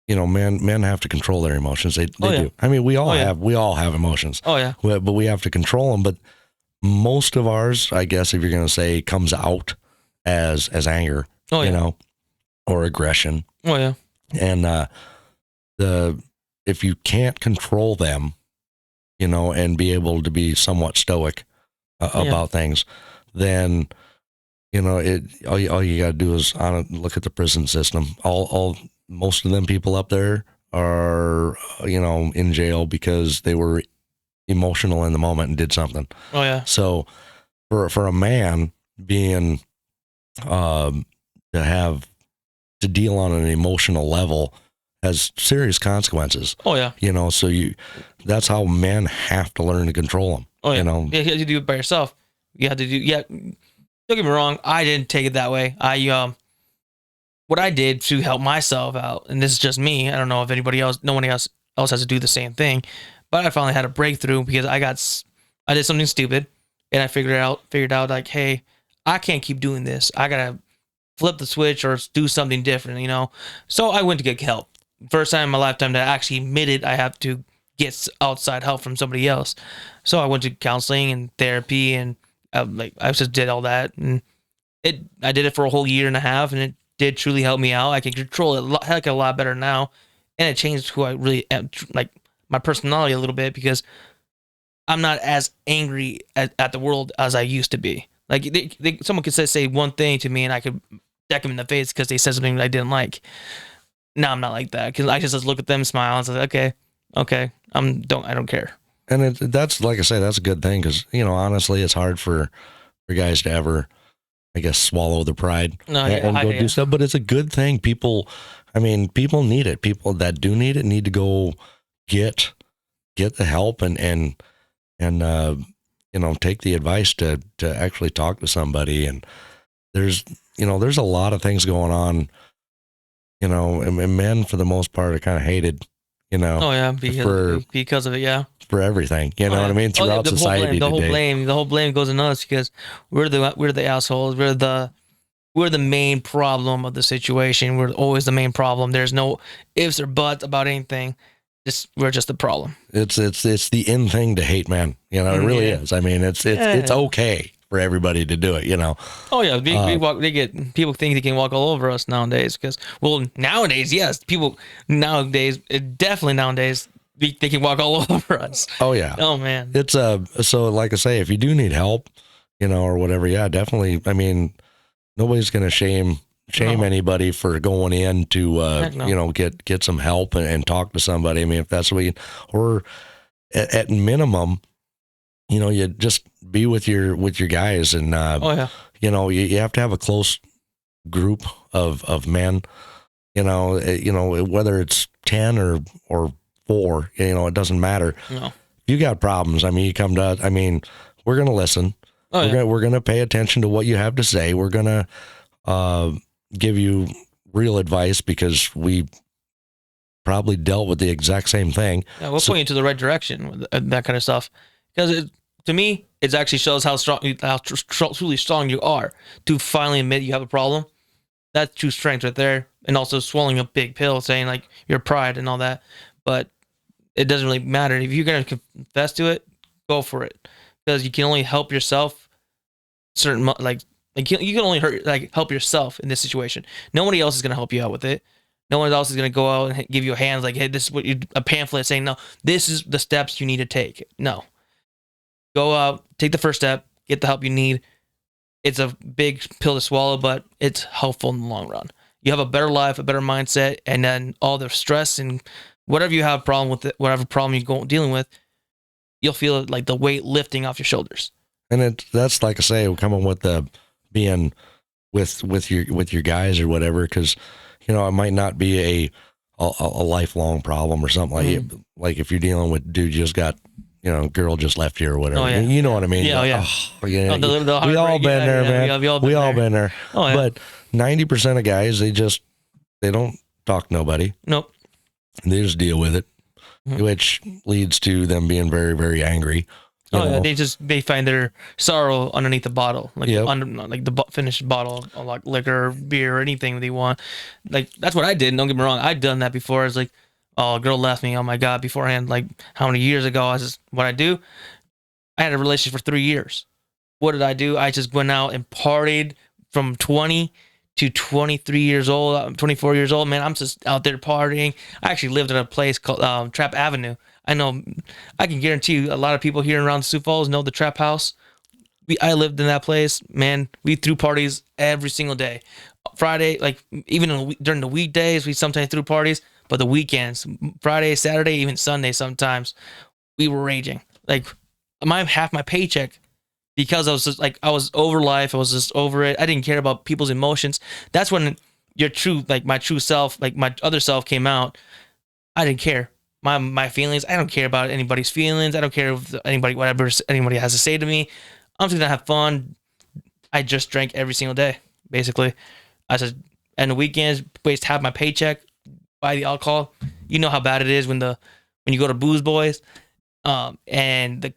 men have to control their emotions. They do. I mean, we all have emotions. Oh yeah. But we have to control them. But most of ours, I guess, if you're going to say, comes out as anger. Oh yeah. Or aggression. Oh yeah. And if you can't control them, and be able to be somewhat stoic about things, then all you got to do is look at the prison system. Most of them people up there are in jail because they were emotional in the moment and did something. Oh yeah. So for a man being to deal on an emotional level has serious consequences. Oh yeah. So that's how men have to learn to control them. Oh yeah. Yeah, you have to do it by yourself. You have to do. Yeah. Don't get me wrong. I didn't take it that way. What I did to help myself out, and this is just me. I don't know if no one else has to do the same thing, but I finally had a breakthrough because I did something stupid, and I figured out like, hey, I can't keep doing this. I gotta flip the switch or do something different, So I went to get help. First time in my lifetime that I actually admitted I have to get outside help from somebody else. So I went to counseling and therapy, and I just did all that, and I did it for a whole year and a half, and it did truly help me out. I can control it a lot better now, and it changed who I really am, like my personality a little bit, because I'm not as angry at the world as I used to be. Like someone could say one thing to me and I could deck them in the face because they said something that I didn't like. No, I'm not like that, because I just look at them, smile, and say, okay, I don't care. And that's, like I say, that's a good thing, because, honestly, it's hard for guys to ever, I guess, swallow the pride and go do stuff. But it's a good thing. People need it. People that do need it need to go get the help and take the advice to actually talk to somebody. And there's a lot of things going on, and men for the most part are kind of hated, Oh yeah, because of it, yeah. For everything, what I mean, throughout society today. The whole blame goes on us, because we're the assholes. We're the main problem of the situation. We're always the main problem. There's no ifs or buts about anything. We're just the problem. It's the in thing to hate, man. It really is. I mean, it's okay for everybody to do it. Oh yeah, people think they can walk all over us nowadays, because nowadays, yes, definitely nowadays they can walk all over us. Oh yeah. Oh man. It's so, like I say, if you do need help, or whatever, yeah, definitely. I mean, nobody's gonna shame anybody for going in to get some help and talk to somebody. I mean, if that's what or at minimum, you just be with your guys, and you have to have a close group of men, whether it's 10 or 4, it doesn't matter. No. If you got problems, I mean, you come to us, I mean, we're going to listen. We're going to pay attention to what you have to say. We're going to give you real advice, because we probably dealt with the exact same thing. Yeah, we'll point you to the right direction with that kind of stuff. Because to me, it actually shows how truly strong you are to finally admit you have a problem. That's true strength right there. And also swallowing a big pill, saying like your pride and all that. But it doesn't really matter. If you're going to confess to it, go for it. Because you can only help yourself you can only help yourself in this situation. Nobody else is going to help you out with it. No one else is going to go out and give you a hand like, hey, this is what a pamphlet saying, no, this is the steps you need to take. No. Go out, take the first step, get the help you need. It's a big pill to swallow, but it's helpful in the long run. You have a better life, a better mindset, and then all the stress and whatever you have a problem with, whatever problem you're dealing with, you'll feel like the weight lifting off your shoulders. And that's like I say, coming with being with your guys or whatever, because it might not be a lifelong problem or something like if you're dealing with dude just got girl just left you or whatever. Oh, yeah. You know what I mean? Yeah, we all been there, man. We all been there. Oh, yeah. But 90% of guys, they don't talk to nobody. Nope. They just deal with it, which leads to them being very, very angry. Yeah, they find their sorrow underneath the bottle, like the finished bottle of like liquor, beer, or anything they want. Like that's what I did. Don't get me wrong, I'd done that before. It's like, oh, a girl left me. Oh my god! Beforehand, like how many years ago? What I do? I had a relationship for 3 years. What did I do? I just went out and partied from 20 to 23 years old. I'm 24 years old, man. I'm just out there partying. I actually lived in a place called Trap Avenue. I know, I can guarantee you a lot of people here around Sioux Falls know the Trap House. I lived in that place, man. We threw parties every single day. Friday, like even during the weekdays, we sometimes threw parties, but the weekends, Friday, Saturday, even Sunday sometimes, we were raging. Like half my paycheck, because I was just like, I was over life. I was just over it. I didn't care about people's emotions. That's when my true self, like my other self came out. I didn't care. My feelings. I don't care about anybody's feelings. I don't care if whatever anybody has to say to me. I'm just gonna have fun. I just drank every single day, basically. I said, and the weekends, waste half my paycheck, buy the alcohol. You know how bad it is when you go to Booze Boys, and the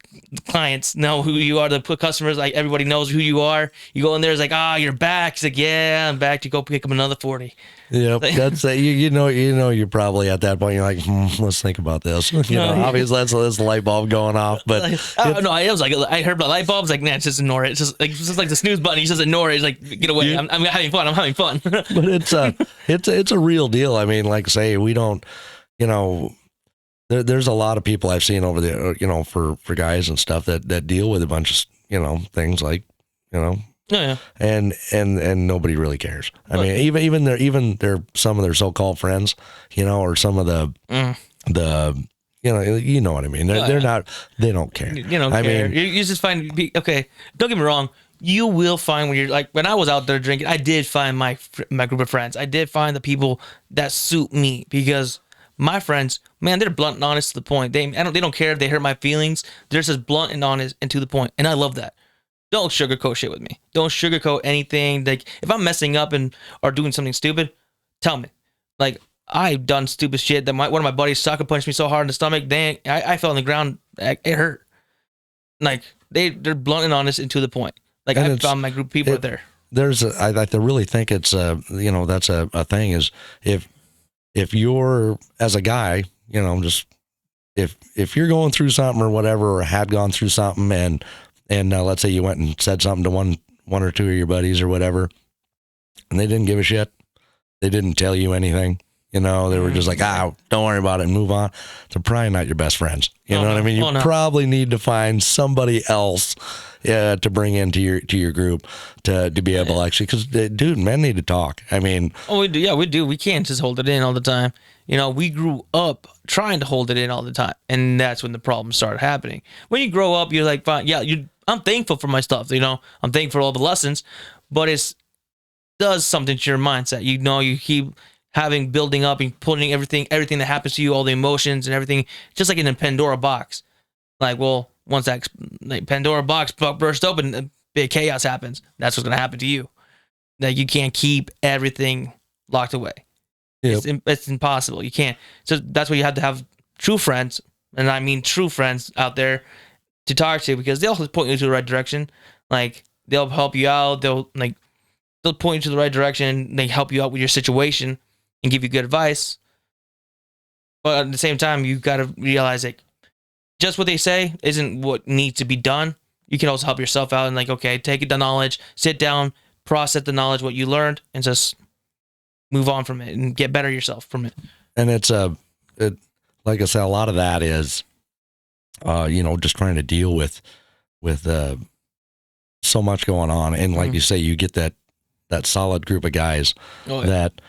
clients know who you are. The customers, like everybody knows who you are. You go in there, it's like, you're back. It's like, yeah, I'm back. To go pick up another 40. Yep, that's you know you're probably at that point. You're like, let's think about this. Obviously that's the light bulb going off. But I was like, I heard about light bulbs. Like, nah, just ignore it. It's just like the snooze button. You just ignore it. It's like, get away. I'm having fun. I'm having fun. But it's a real deal. I mean, like say we don't. you know, there's a lot of people I've seen over there, you know, for guys and stuff that deal with a bunch of, you know, things like, you know, Yeah. and nobody really cares. I mean, even their some of their so-called friends, you know, or some of the you know what I mean. They're not, they don't care. You don't I care. mean, You just find, okay, don't get me wrong. You will find when you're like, when I was out there drinking, I did find my group of friends. I did find the people that suit me, because my friends, man, they're blunt and honest to the point. They don't care if they hurt my feelings. They're just blunt and honest and to the point. And I love that. Don't sugarcoat shit with me. Don't sugarcoat anything. Like, if I'm messing up and or doing something stupid, tell me. Like, I've done stupid shit that one of my buddies sucker punched me so hard in the stomach. I fell on the ground. It hurt. Like, they're blunt and honest and to the point. Like, I found my group of people there. I really think it's you know, that's a thing, is if you're, as a guy, you know, just if you're going through something or whatever, or had gone through something, and let's say you went and said something to one or two of your buddies or whatever, and they didn't give a shit, they didn't tell you anything, you know, they were just like, don't worry about it and move on. They're probably not your best friends. You know what I mean? You probably need to find somebody else to bring into your group to be able to actually, because dude, men need to talk. I mean, we do. Yeah, we do. We can't just hold it in all the time. You know, we grew up trying to hold it in all the time, and that's when the problems started happening. When you grow up, you're like, fine, yeah, I'm thankful for my stuff. You know, I'm thankful for all the lessons, but it does something to your mindset. You know, you keep building up and putting everything that happens to you, all the emotions and everything, just like in a Pandora box. Like, well, once that Pandora box bursts open, big chaos happens. That's what's going to happen to you. Like, you can't keep everything locked away. Yep. It's impossible. You can't. So that's why you have to have true friends, and I mean true friends out there to talk to, because they'll point you to the right direction. Like, they'll help you out. They'll point you to the right direction. They help you out with your situation and give you good advice. But at the same time, you got to realize, like, just what they say isn't what needs to be done. You can also help yourself out and, like, okay, take the knowledge, sit down, process the knowledge, what you learned, and just move on from it and get better yourself from it. And it's like I said, a lot of that is, you know, just trying to deal with so much going on. And like you say, you get that solid group of guys that,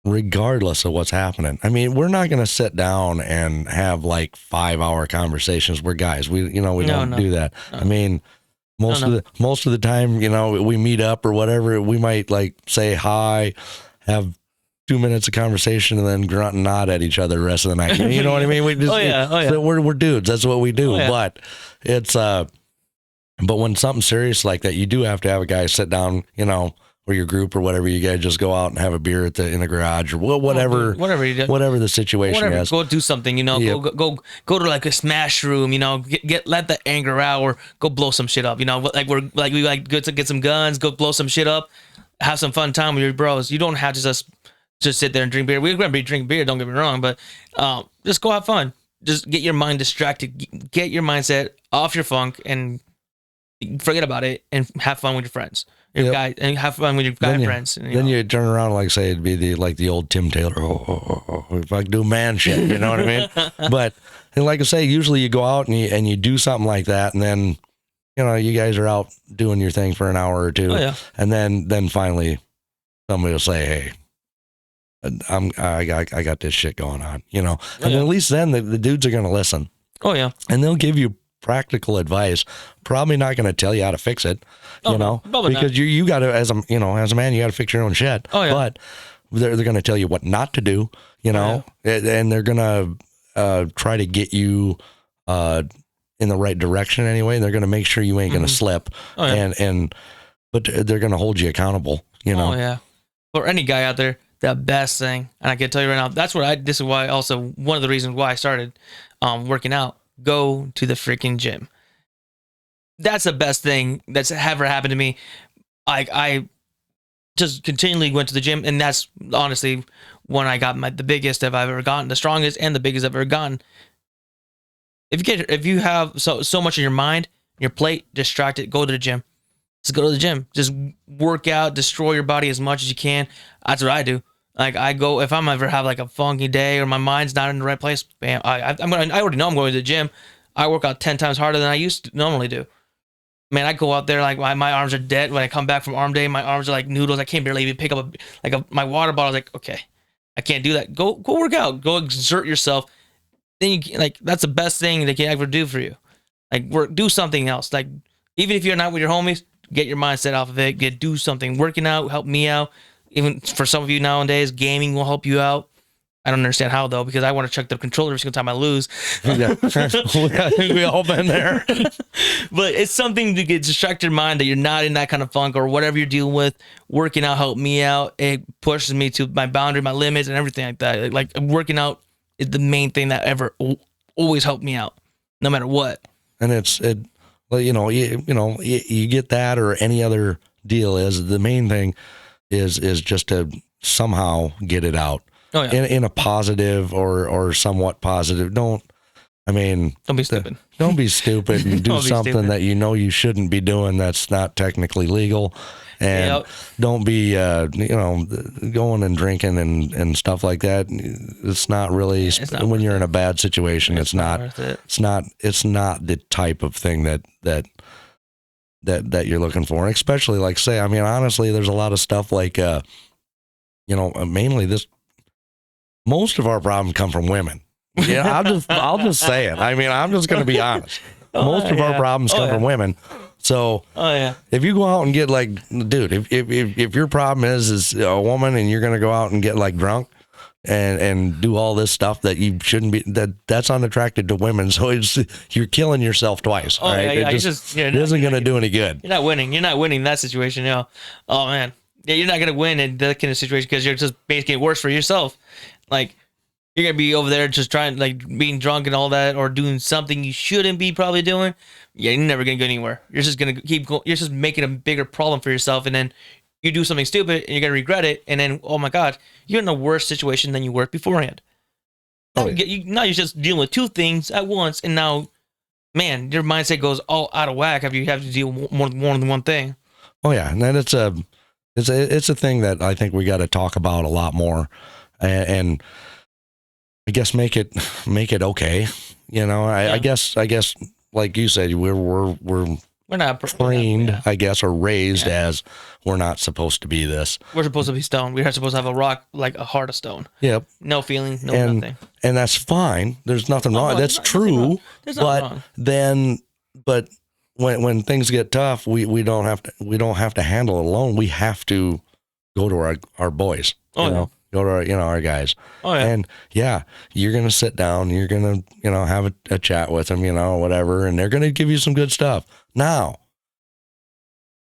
regardless of what's happening. I mean, we're not going to sit down and have like 5-hour conversations. We're guys. We don't do that. No. I mean, most of the time, you know, we meet up or whatever, we might like say hi, have 2 minutes of conversation, and then grunt and nod at each other the rest of the night. You know what I mean? We just, so we're dudes. That's what we do. But it's, but when something serious like that, you do have to have a guy sit down, you know, or your group or whatever, you guys just go out and have a beer in the garage or whatever you do. Whatever the situation is. Go do something, you know, go to like a smash room, you know, let the anger out, or go blow some shit up, you know, we good to get some guns, go blow some shit up, have some fun time with your bros. You don't have to just sit there and drink beer. We're going to be drinking beer, don't get me wrong, but just go have fun. Just get your mind distracted, get your mindset off your funk, and forget about it, and have fun with your friends. Guy, and have fun with your guy friends. And, then you turn around, like say it'd be the old Tim Taylor. If I could do man shit, you know what I mean? But and like I say, usually you go out and you do something like that, and then you know you guys are out doing your thing for an hour or two, and then finally somebody will say, "Hey, I got this shit going on," you know, and at least then the dudes are gonna listen. Oh yeah, and they'll give you practical advice. Probably not going to tell you how to fix it, you know, because you got to, as a man, you got to fix your own shit. But they're going to tell you what not to do, you know, and they're going to try to get you in the right direction anyway. They're going to make sure you ain't going to slip, but they're going to hold you accountable, you know. Oh yeah. For any guy out there, the best thing, and I can tell you right now, this is why also one of the reasons why I started working out. Go to the freaking gym. That's the best thing that's ever happened to me. I just continually went to the gym, and that's honestly when I got the biggest I've ever gotten, the strongest and the biggest I've ever gotten. If you have so much in your mind, your plate, distracted, go to the gym. Just go to the gym. Just work out, destroy your body as much as you can. That's what I do. Like I go if I'm ever have like a funky day or my mind's not in the right place, bam, I already know I'm going to the gym. I work out 10 times harder than I used to normally do. Man, I go out there like my arms are dead. When I come back from arm day, my arms are like noodles. I can't barely even pick up my water bottle. Like, okay, I can't do that. Go work out. Go exert yourself. Then you like that's the best thing they can ever do for you. Like do something else. Like even if you're not with your homies, get your mindset off of it. Do something. Working out help me out. Even for some of you nowadays, gaming will help you out. I don't understand how though, because I want to check the controller every single time I lose. Yeah. I think we all been there. But it's something to get distract your mind that you're not in that kind of funk or whatever you're dealing with. Working out helped me out. It pushes me to my boundary, my limits, and everything like that. Like working out is the main thing that ever always helped me out, no matter what. And well, you get that or any other deal is the main thing is just to somehow get it out. Oh, yeah. In a positive or somewhat positive. Don't be stupid. Don't be stupid and do something stupid. that you shouldn't be doing that's not technically legal. And don't be going and drinking and stuff like that. It's not really when you're in a bad situation. It's not worth it. It's not the type of thing that you're looking for. And especially like say, honestly, there's a lot of stuff like mainly this. Most of our problems come from women. Yeah, I'll just say it. I'm just going to be honest. Most of our problems come from women. So, if you go out and get like, dude, if your problem is a woman and you're going to go out and get like drunk and do all this stuff that you shouldn't be, that's unattractive to women. So you're killing yourself twice. Right? Yeah, it isn't going to do any good. You're not winning. You're not winning that situation. Oh man. Yeah, you're not going to win in that kind of situation because you're just making it worse for yourself. Like, you're going to be over there just trying, like, being drunk and all that, or doing something you shouldn't be probably doing. Yeah, you're never going to go anywhere. You're just going to keep going. You're just making a bigger problem for yourself, and then you do something stupid, and you're going to regret it, and then, oh my God, you're in a worse situation than you were beforehand. Now you're just dealing with two things at once, and now, man, your mindset goes all out of whack after you have to deal with more than one thing. Oh, yeah, and then it's a thing that I think we got to talk about a lot more. And I guess make it okay. I guess like you said, we're not trained, I guess, or raised as we're not supposed to be this. We're supposed to be stone. We're supposed to have a rock, like a heart of stone. Yep. No feeling, nothing. And that's fine. There's nothing wrong. That's true. There's nothing wrong. But when things get tough, we don't have to handle it alone. We have to go to our boys. Go to our guys. Oh, yeah. And you're going to sit down, you're going to, have a chat with them, whatever. And they're going to give you some good stuff. Now,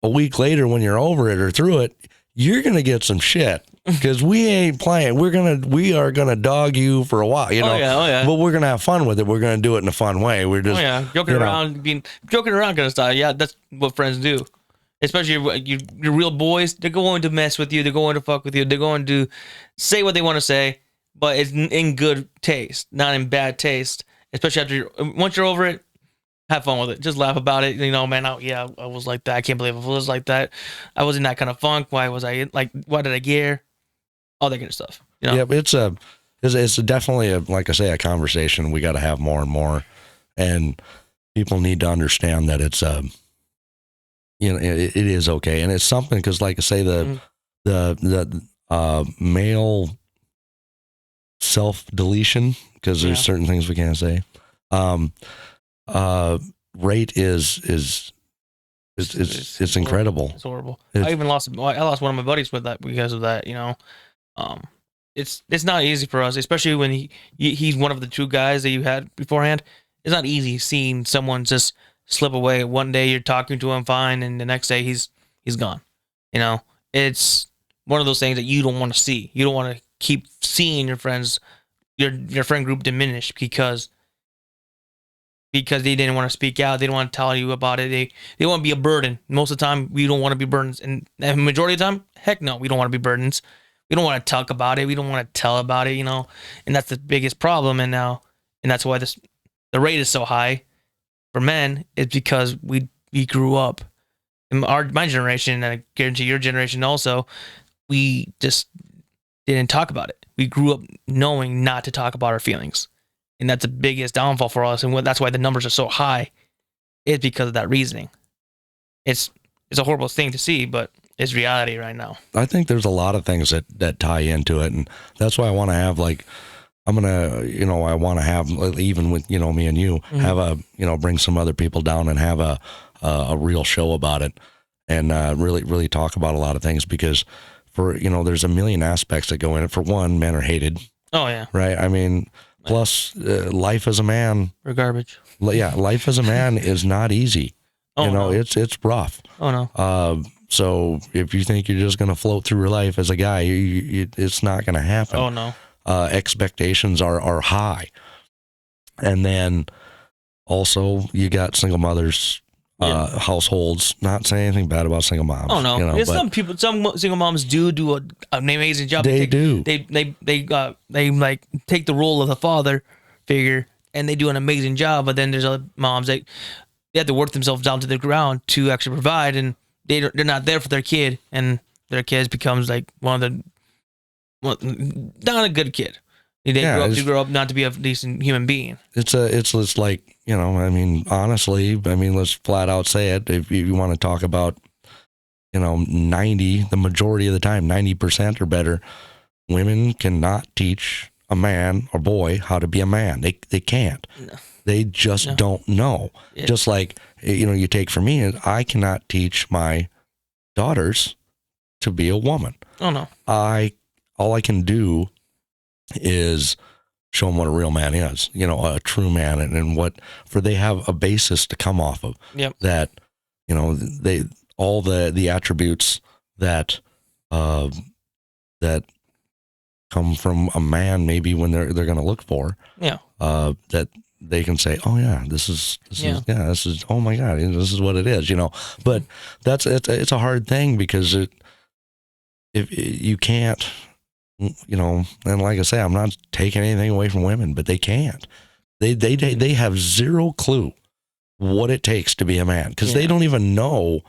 a week later, when you're over it or through it, you're going to get some shit because we ain't playing. We are going to dog you for a while, Oh, yeah. But we're going to have fun with it. We're going to do it in a fun way. We're just, joking around kind of style. Yeah. That's what friends do. Especially your real boys, they're going to mess with you. They're going to fuck with you. They're going to say what they want to say, but it's in good taste, not in bad taste. Especially once you're over it, have fun with it. Just laugh about it. Man, I was like that. I can't believe I was like that. I was in that kind of funk. Why was I like? Why did I care? All that kind of stuff. Yeah, it's definitely like I say, a conversation we got to have more and more, and people need to understand that it's it is okay. And it's something because like I say, the male self-deletion, because there's certain things we can't say, rate is incredible. It's horrible. I lost one of my buddies with that because of that, it's not easy for us, especially when he's one of the two guys that you had beforehand. It's not easy seeing someone just slip away. One day you're talking to him fine, and the next day he's gone. It's one of those things that you don't want to see. You don't want to keep seeing your friends, your friend group diminish because they didn't want to speak out. They don't want to tell you about it. They want to be a burden. Most of the time, we don't want to be burdens, and the majority of the time, heck no, we don't want to be burdens. We don't want to talk about it. We don't want to tell about it. And that's the biggest problem. And that's why the rate is so high for men, is because we grew up in my generation, and I guarantee your generation also, we just didn't talk about it. We grew up knowing not to talk about our feelings. And that's the biggest downfall for us. And that's why the numbers are so high. It's because of that reasoning. It's a horrible thing to see, but it's reality right now. I think there's a lot of things that tie into it. And that's why I want to have I want to have, even with, me and you, have bring some other people down and have a real show about it and really, really talk about a lot of things because there's a million aspects that go in it. For one, men are hated. Oh, yeah. Right? I mean, plus life as a man. Or garbage. Yeah, life as a man is not easy. Oh, no. It's rough. Oh, no. So if you think you're just going to float through your life as a guy, it's not going to happen. Oh, no. Expectations are high. And then also you got single mothers, households, not saying anything bad about single moms. Oh, no. Some single moms do an amazing job. They do. They like take the role of the father figure and they do an amazing job. But then there's other moms that they have to work themselves down to the ground to actually provide, and they're not there for their kid, and their kid becomes like not a good kid. They grow up not to be a decent human being. It's like, honestly, let's flat out say it. If you want to talk about, the majority of the time, 90% or better, women cannot teach a man or boy how to be a man. They can't. No. They just don't know. Yeah. Just like, you take for me, I cannot teach my daughters to be a woman. Oh, no. All I can do is show them what a real man is, a true man, and they have a basis to come off of. Yep. That, they, all the attributes that come from a man, maybe when they're going to look for, that they can say, oh yeah, this is, oh my God, this is what it is, but it's a hard thing because if you can't, and like I say, I'm not taking anything away from women, but they can't. They have zero clue what it takes to be a man because they don't even know.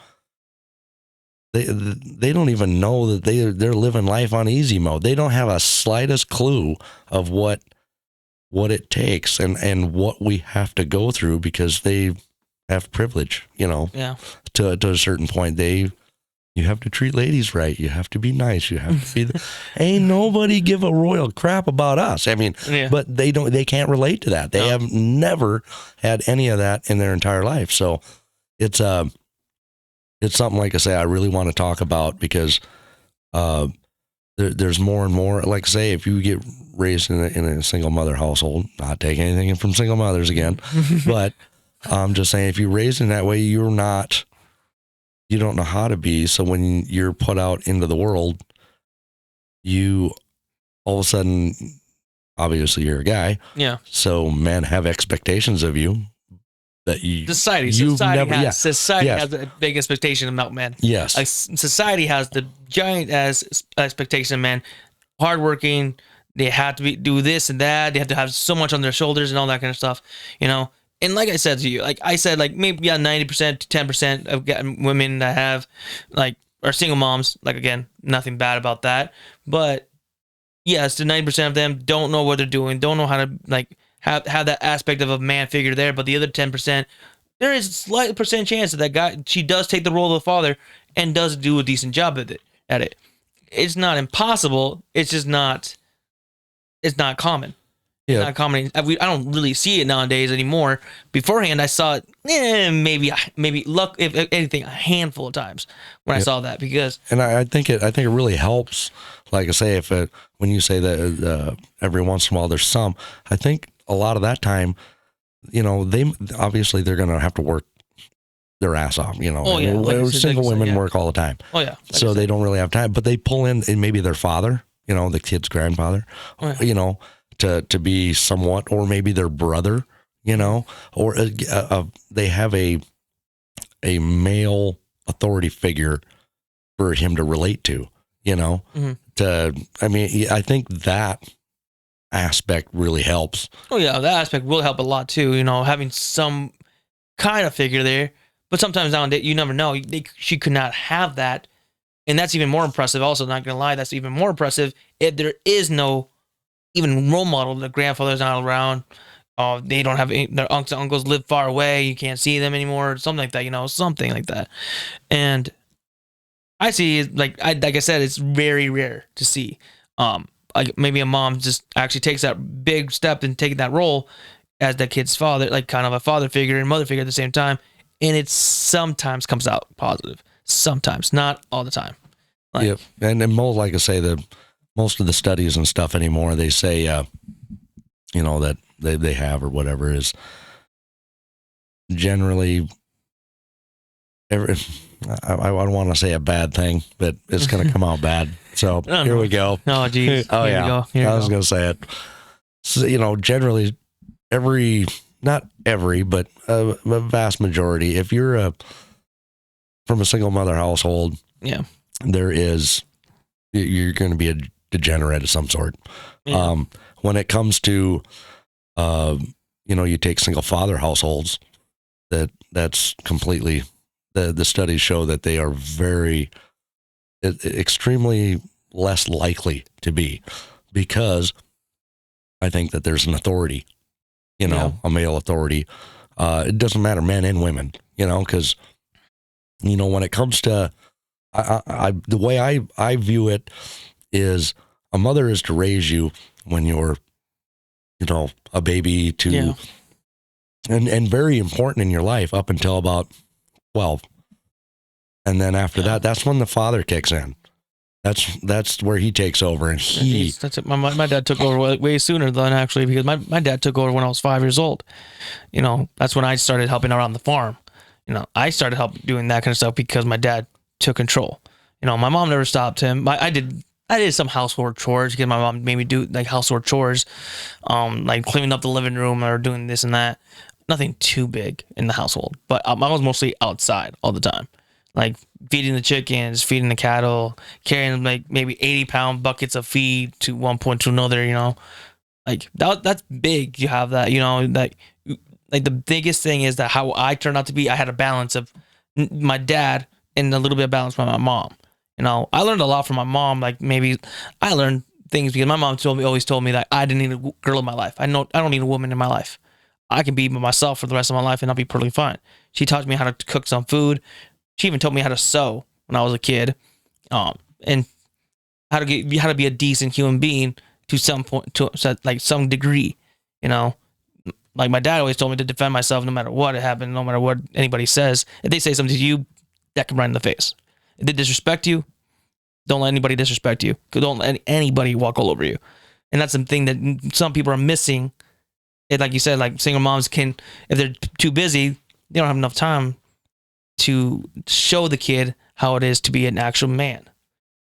They don't even know that they're living life on easy mode. They don't have a slightest clue of what it takes and what we have to go through because they have privilege. To a certain point, you have to treat ladies right. You have to be nice. You have to be. Ain't nobody give a royal crap about us. But they can't relate to that. They have never had any of that in their entire life. So it's something, like I say, I really want to talk about because there's more and more. Like I say, if you get raised in a single mother household, not taking anything from single mothers again, but I'm just saying, if you're raised in that way, you don't know how to be. So when you're put out into the world, you all of a sudden, obviously you're a guy. Yeah. So men have expectations of you that society has a big expectation about men. Yes. Society has the giant expectation of men, hardworking. They have to do this and that. They have to have so much on their shoulders and all that kind of stuff, And like I said to you, maybe 90% to 10% of women that have are single moms. Again, nothing bad about that. But yes, the 90% of them don't know what they're doing, don't know how to have that aspect of a man figure there. But the other 10%, there is a slight percent chance that guy, she does take the role of the father and does do a decent job at it. It's not impossible. It's just not. It's not common. Yeah. Not common. I don't really see it nowadays anymore. Beforehand, I saw it maybe luck, if anything, a handful of times when I saw that because. And I think it really helps. Like I say, when you say that every once in a while there's some, I think a lot of that time, they obviously they're going to have to work their ass off. Oh yeah. Single women work all the time. Oh yeah. So they don't really have time, but they pull in maybe their father, the kid's grandfather, to be somewhat, or maybe their brother, or they have a male authority figure for him to relate to, I think that aspect really helps. Oh yeah, that aspect will help a lot too, having some kind of figure there. But sometimes nowadays, you never know. She could not have that And that's even more impressive. Also, not gonna lie, that's even more impressive if there is no even role model. The grandfather's not around. They don't have their aunts and uncles live far away. You can't see them anymore. Something like that. Something like that. And I see, like I said, it's very rare to see. Like maybe a mom just actually takes that big step and taking that role as that kid's father, like kind of a father figure and mother figure at the same time. And it sometimes comes out positive. Sometimes, not all the time. Like, Yep. And most, like I say, most of the studies and stuff anymore, they say, that they have or whatever is generally I don't want to say a bad thing, but it's going to come out bad. So here we go. Oh, geez. Oh, Here yeah. we go. Here I we was go. going to say it. So, generally not every, but a vast majority, if you're from a single mother household, Yeah. you're going to be a degenerate of some sort. Yeah. When it comes to, you take single father households, that's completely, the studies show that they are extremely less likely to be, because I think that there's an authority, a male authority. It doesn't matter, men and women, because, when it comes to, the way I view it is, a mother is to raise you when you're, a baby to, and very important in your life up until about 12. And then after that, that's when the father kicks in. That's where he takes over, and That's it. My dad took over way sooner than actually, because my dad took over when I was 5 years old. That's when I started helping around the farm. I started doing that kind of stuff because my dad took control. My mom never stopped him. I did some household chores because my mom made me do like household chores, like cleaning up the living room or doing this and that. Nothing too big in the household, but I was mostly outside all the time, like feeding the chickens, feeding the cattle, carrying like maybe 80-pound buckets of feed to one point to another. Like that's big. You have that, like the biggest thing is that how I turned out to be, I had a balance of my dad and a little bit of balance from my mom. I learned a lot from my mom. Like maybe I learned things because my mom always told me that I didn't need a girl in my life. I don't need a woman in my life. I can be myself for the rest of my life and I'll be perfectly fine. She taught me how to cook some food. She even taught me how to sew when I was a kid, and how to be a decent human being to some point, to like some degree. Like my dad always told me to defend myself no matter what happened, no matter what anybody says. If they say something to you, that can right in the face. If they disrespect you, don't let anybody disrespect you. Don't let anybody walk all over you. And that's something that some people are missing. Like you said, like single moms if they're too busy, they don't have enough time to show the kid how it is to be an actual man.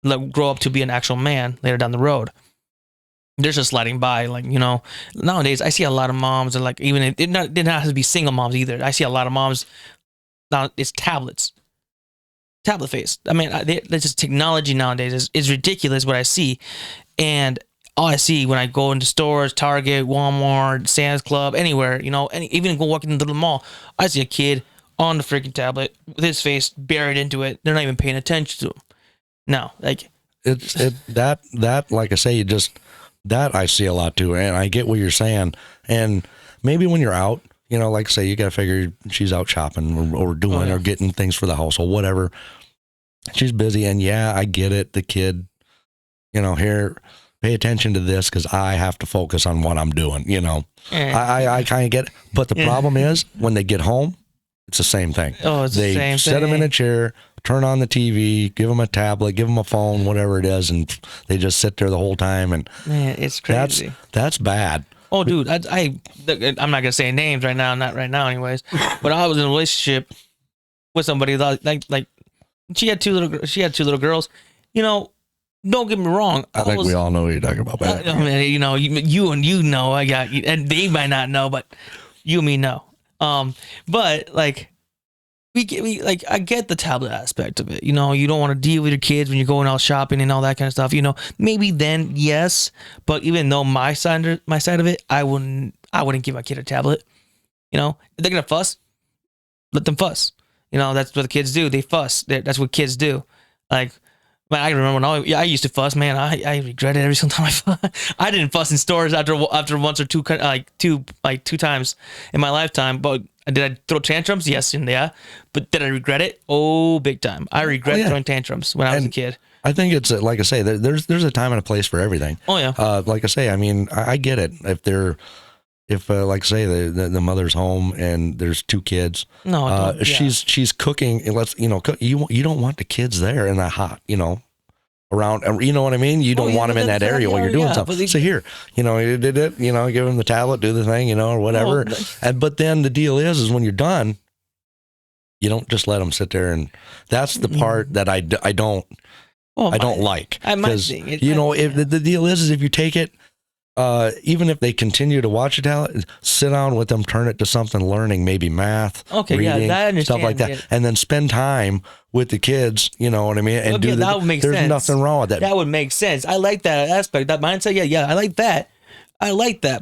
Like grow up to be an actual man later down the road. They're just sliding by, like, nowadays I see a lot of moms, and like even it did not have to be single moms either. I see a lot of moms now. It's tablet face. I mean, there's just technology nowadays is ridiculous what I see, and all I see when I go into stores, Target, Walmart, Sam's Club, anywhere, and even go walking into the mall, I see a kid on the freaking tablet with his face buried into it. They're not even paying attention to him. No, like that like I say, that I see a lot too, and I get what you're saying. And maybe when you're out, like I say, you gotta figure she's out shopping or doing or getting things for the household, whatever. She's busy, and I get it. The kid, here, pay attention to this because I have to focus on what I'm doing. I kind of get it. But the problem is when they get home, it's the same thing. Oh, it's the same thing. They set them in a chair, turn on the TV, give them a tablet, give them a phone, whatever it is, and they just sit there the whole time. And man, it's crazy. That's bad. Oh, dude, I'm not gonna say names right now, not right now, anyways. But I was in a relationship with somebody that like she had two little girls. Don't get me wrong. I think we all know what you're talking about. I mean, you know, I got you, and they might not know, but you and me know. But like we like I get the tablet aspect of it. You don't want to deal with your kids when you're going out shopping and all that kind of stuff. Maybe then yes, but even though my side of it, I wouldn't give my kid a tablet. If they're gonna fuss, let them fuss. That's what the kids do. They fuss. That's what kids do. Like Man, I remember when I used to fuss, man. I regret it every single time I fuss. I didn't fuss in stores after once or two two times in my lifetime. But did I throw tantrums? Yes, and yeah. But did I regret it? Oh, big time. I regret throwing tantrums when I was a kid. I think it's like I say, there's a time and a place for everything. Oh yeah. Like I say, I mean, I get it. If like say the mother's home and there's two kids, she's cooking. And you don't want the kids there in that hot, around. You know what I mean? You don't want them in that area while you're doing something. So here, you did it. Give them the tablet, do the thing, or whatever. But then the deal is when you're done, you don't just let them sit there, and that's the part that I don't. I don't like, because if the deal is if you take it, even if they continue to watch it, sit down with them, turn it to something learning, maybe math, reading, stuff like that, and then spend time with the kids. You know what I mean? And that would make sense. There's nothing wrong with that. That would make sense. I like that aspect, that mindset. Yeah, I like that.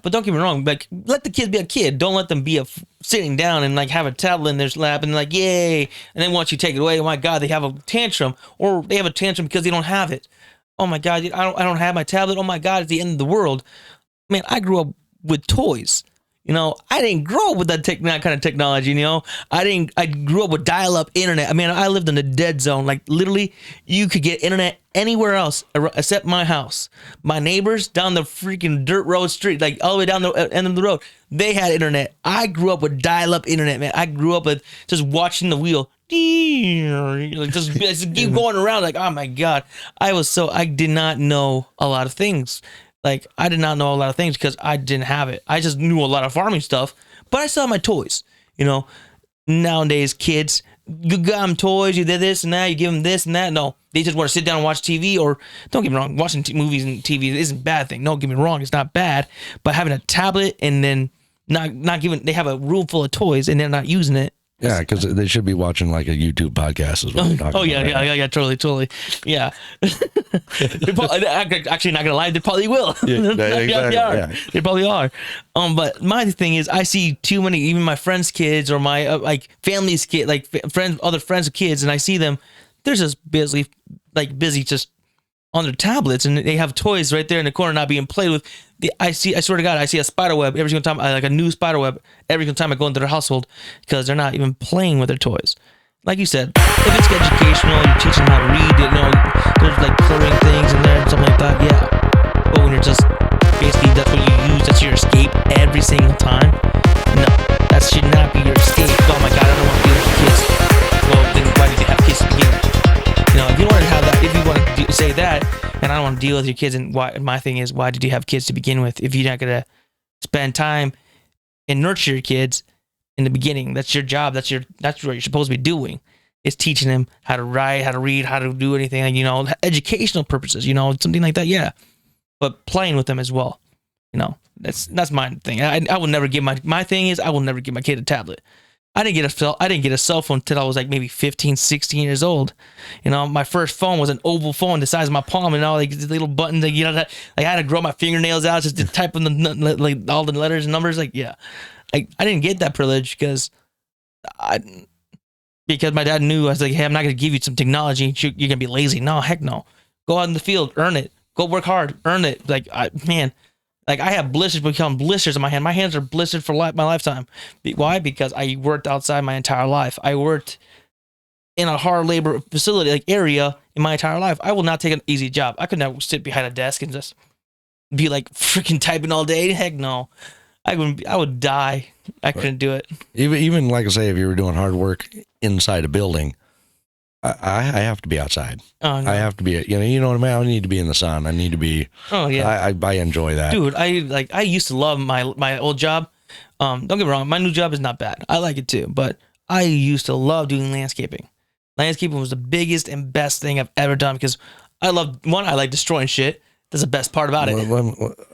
But don't get me wrong. Like, let the kids be a kid. Don't let them be sitting down and like have a tablet in their lap and like, yay. And then once you take it away, oh my God, they have a tantrum, or they have a tantrum because they don't have it. Oh my God, I don't have my tablet. Oh my God, it's the end of the world. Man, I grew up with toys. I didn't grow up with that kind of technology. I grew up with dial-up internet. I mean, I lived in the dead zone. Like, literally, you could get internet anywhere else except my house. My neighbors down the freaking dirt road street, like all the way down the end of the road, they had internet. I grew up with dial-up internet, man. I grew up with just watching the wheel. Just keep going around. Like, oh my God. I did not know a lot of things. Like, I did not know a lot of things because I didn't have it. I just knew a lot of farming stuff, but I still had my toys. Nowadays, kids, you got them toys, you did this and that, you give them this and that. No, they just want to sit down and watch TV, or don't get me wrong, watching movies and TV isn't a bad thing. Don't get me wrong, it's not bad, but having a tablet and then not giving, they have a room full of toys and they're not using it. Yeah, because they should be watching like a YouTube podcast is what we're talking about. Yeah, totally. Yeah. Actually, not gonna lie, they probably will. They probably are. But my thing is, I see too many, even my friends' kids or my like family's kid, like other friends' kids, and I see them. They're just busy just on their tablets, and they have toys right there in the corner not being played with. I swear to God, I see a spider web every single time, like a new spider web every single time I go into their household, because they're not even playing with their toys. Like you said, if it's educational, you're teaching them how to read, there's like coloring things in there and something like that, yeah. But when you're just, basically that's what you use, that's your escape every single time, no, that should not be your escape. Oh my God, I don't want to do that with kids. Well, then why did you have kids to begin with? If you want to have that, if you want to say that, and I don't want to deal with your kids, and my thing is, why did you have kids to begin with if you're not going to spend time and nurture your kids in the beginning? That's your job. That's what you're supposed to be doing, is teaching them how to write, how to read, how to do anything, educational purposes, something like that. Yeah. But playing with them as well. That's my thing. I will never give my thing is, I will never give my kid a tablet. I didn't get a cell phone until I was like maybe 15, 16 years old. My first phone was an oval phone the size of my palm, and all like the little buttons, like I had to grow my fingernails out just to type in like all the letters and numbers. Like, yeah, I didn't get that privilege because my dad knew. I was like, hey, I'm not gonna give you some technology. You're gonna be lazy. No, heck no. Go out in the field, earn it. Go work hard, earn it. Like, I have blisters on my hand. My hands are blistered for my lifetime. Why? Because I worked outside my entire life. I worked in a hard labor facility area in my entire life. I will not take an easy job. I could not sit behind a desk and just be like freaking typing all day. Heck no. I would die. I couldn't do it. Even like I say, if you were doing hard work inside a building, I have to be outside. Oh, no. I have to be, you know what I mean? I need to be in the sun. I need to be. Oh yeah. I enjoy that, dude. I used to love my old job. Don't get me wrong, my new job is not bad. I like it too, but I used to love doing landscaping. Landscaping was the biggest and best thing I've ever done, because I like destroying shit. That's the best part about it.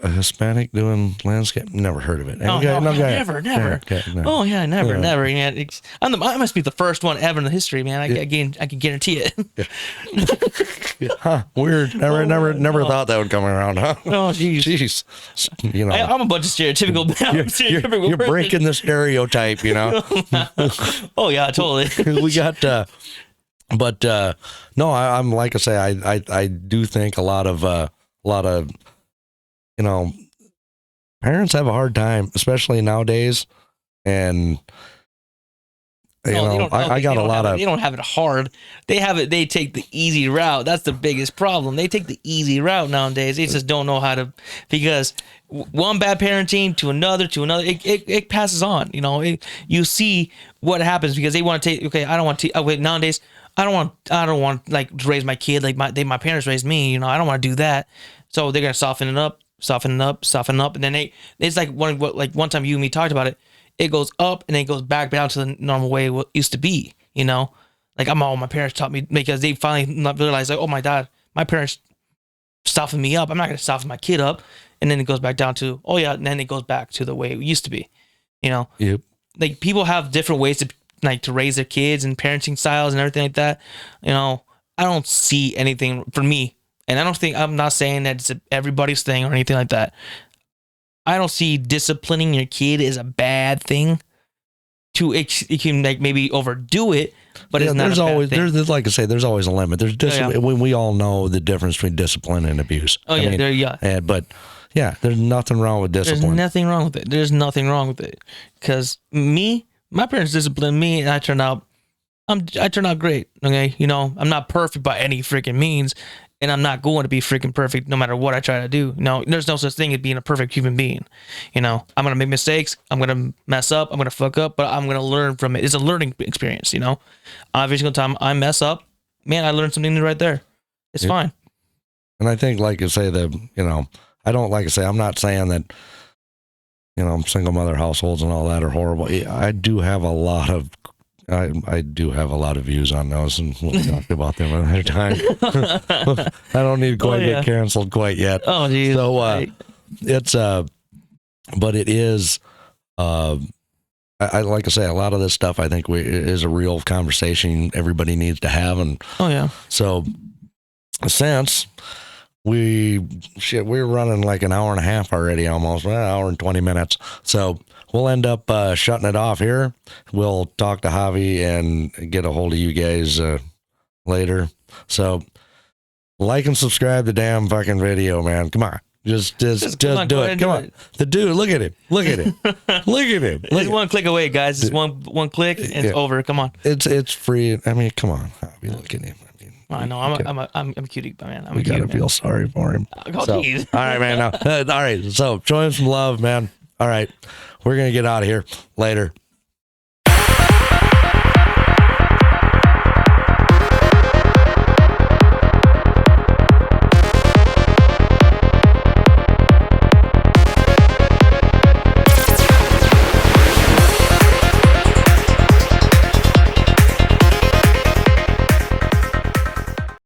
A Hispanic doing landscape? Never heard of it. Never. Okay, no. Oh yeah, never. Yeah, I must be the first one ever in the history, man. I can guarantee it. Huh? Weird. Never thought that would come around, huh? Oh jeez. I'm a bunch of stereotypical. You're breaking the stereotype, Oh yeah, totally. We got. But no, I'm like I say, I do think a lot of you know, parents have a hard time, especially nowadays, and you No, know, I got a lot of. They don't have it hard. They have it. They take the easy route. That's the biggest problem. They take the easy route nowadays. They just don't know how to, because one bad parenting to another, it passes on. You know, you see what happens because they want to take. Okay, I don't want to. Wait, nowadays I don't want like to raise my kid like my parents raised me. You know, I don't want to do that. So they're gonna soften it up, and then it's like one time you and me talked about it. It goes up and then it goes back down to the normal way it used to be, you know? Like my parents taught me because they finally realized like, oh my God, my parents softened me up. I'm not going to soften my kid up. And then it goes back down to, oh yeah. And then it goes back to the way it used to be, you know? Yep. Like people have different ways to raise their kids and parenting styles and everything like that. You know, I don't see anything for me. And I'm not saying that it's everybody's thing or anything like that. I don't see disciplining your kid as a bad thing. You can like maybe overdo it, but it's not. There's like I say, there's always a limit. When we all know the difference between discipline and abuse. Oh yeah, but yeah, there's nothing wrong with discipline. There's nothing wrong with it. There's nothing wrong with it. Because my parents disciplined me, and I turned out great. Okay, you know, I'm not perfect by any freaking means. And I'm not going to be freaking perfect no matter what I try to do. No, there's no such thing as being a perfect human being. You know, I'm going to make mistakes. I'm going to mess up. I'm going to fuck up, but I'm going to learn from it. It's a learning experience, you know? Every single time I mess up, man, I learned something new right there. It's fine. And I think, like you say, I'm not saying that, you know, single mother households and all that are horrible. I do have a lot of views on those, and we'll talk about them another time. I don't need to get canceled quite yet. Oh, geez. So it's but it is. I like I say, a lot of this stuff I think is a real conversation everybody needs to have, and so since we're running like an hour and a half already, almost an hour and 20 minutes, so. We'll end up shutting it off here. We'll talk to Javi and get a hold of you guys later. So like and subscribe to the damn fucking video, man. Come on. Just do it. Come on. The dude, look at him. Look at him. Look at him. It's one click away, guys. It's one click and it's over. Come on. It's free. I mean, come on. Javi, look at him. I know. I'm a cutie, man. We gotta feel sorry for him. Oh, all right, man. All right. So show him some love, man. All right. We're going to get out of here. Later.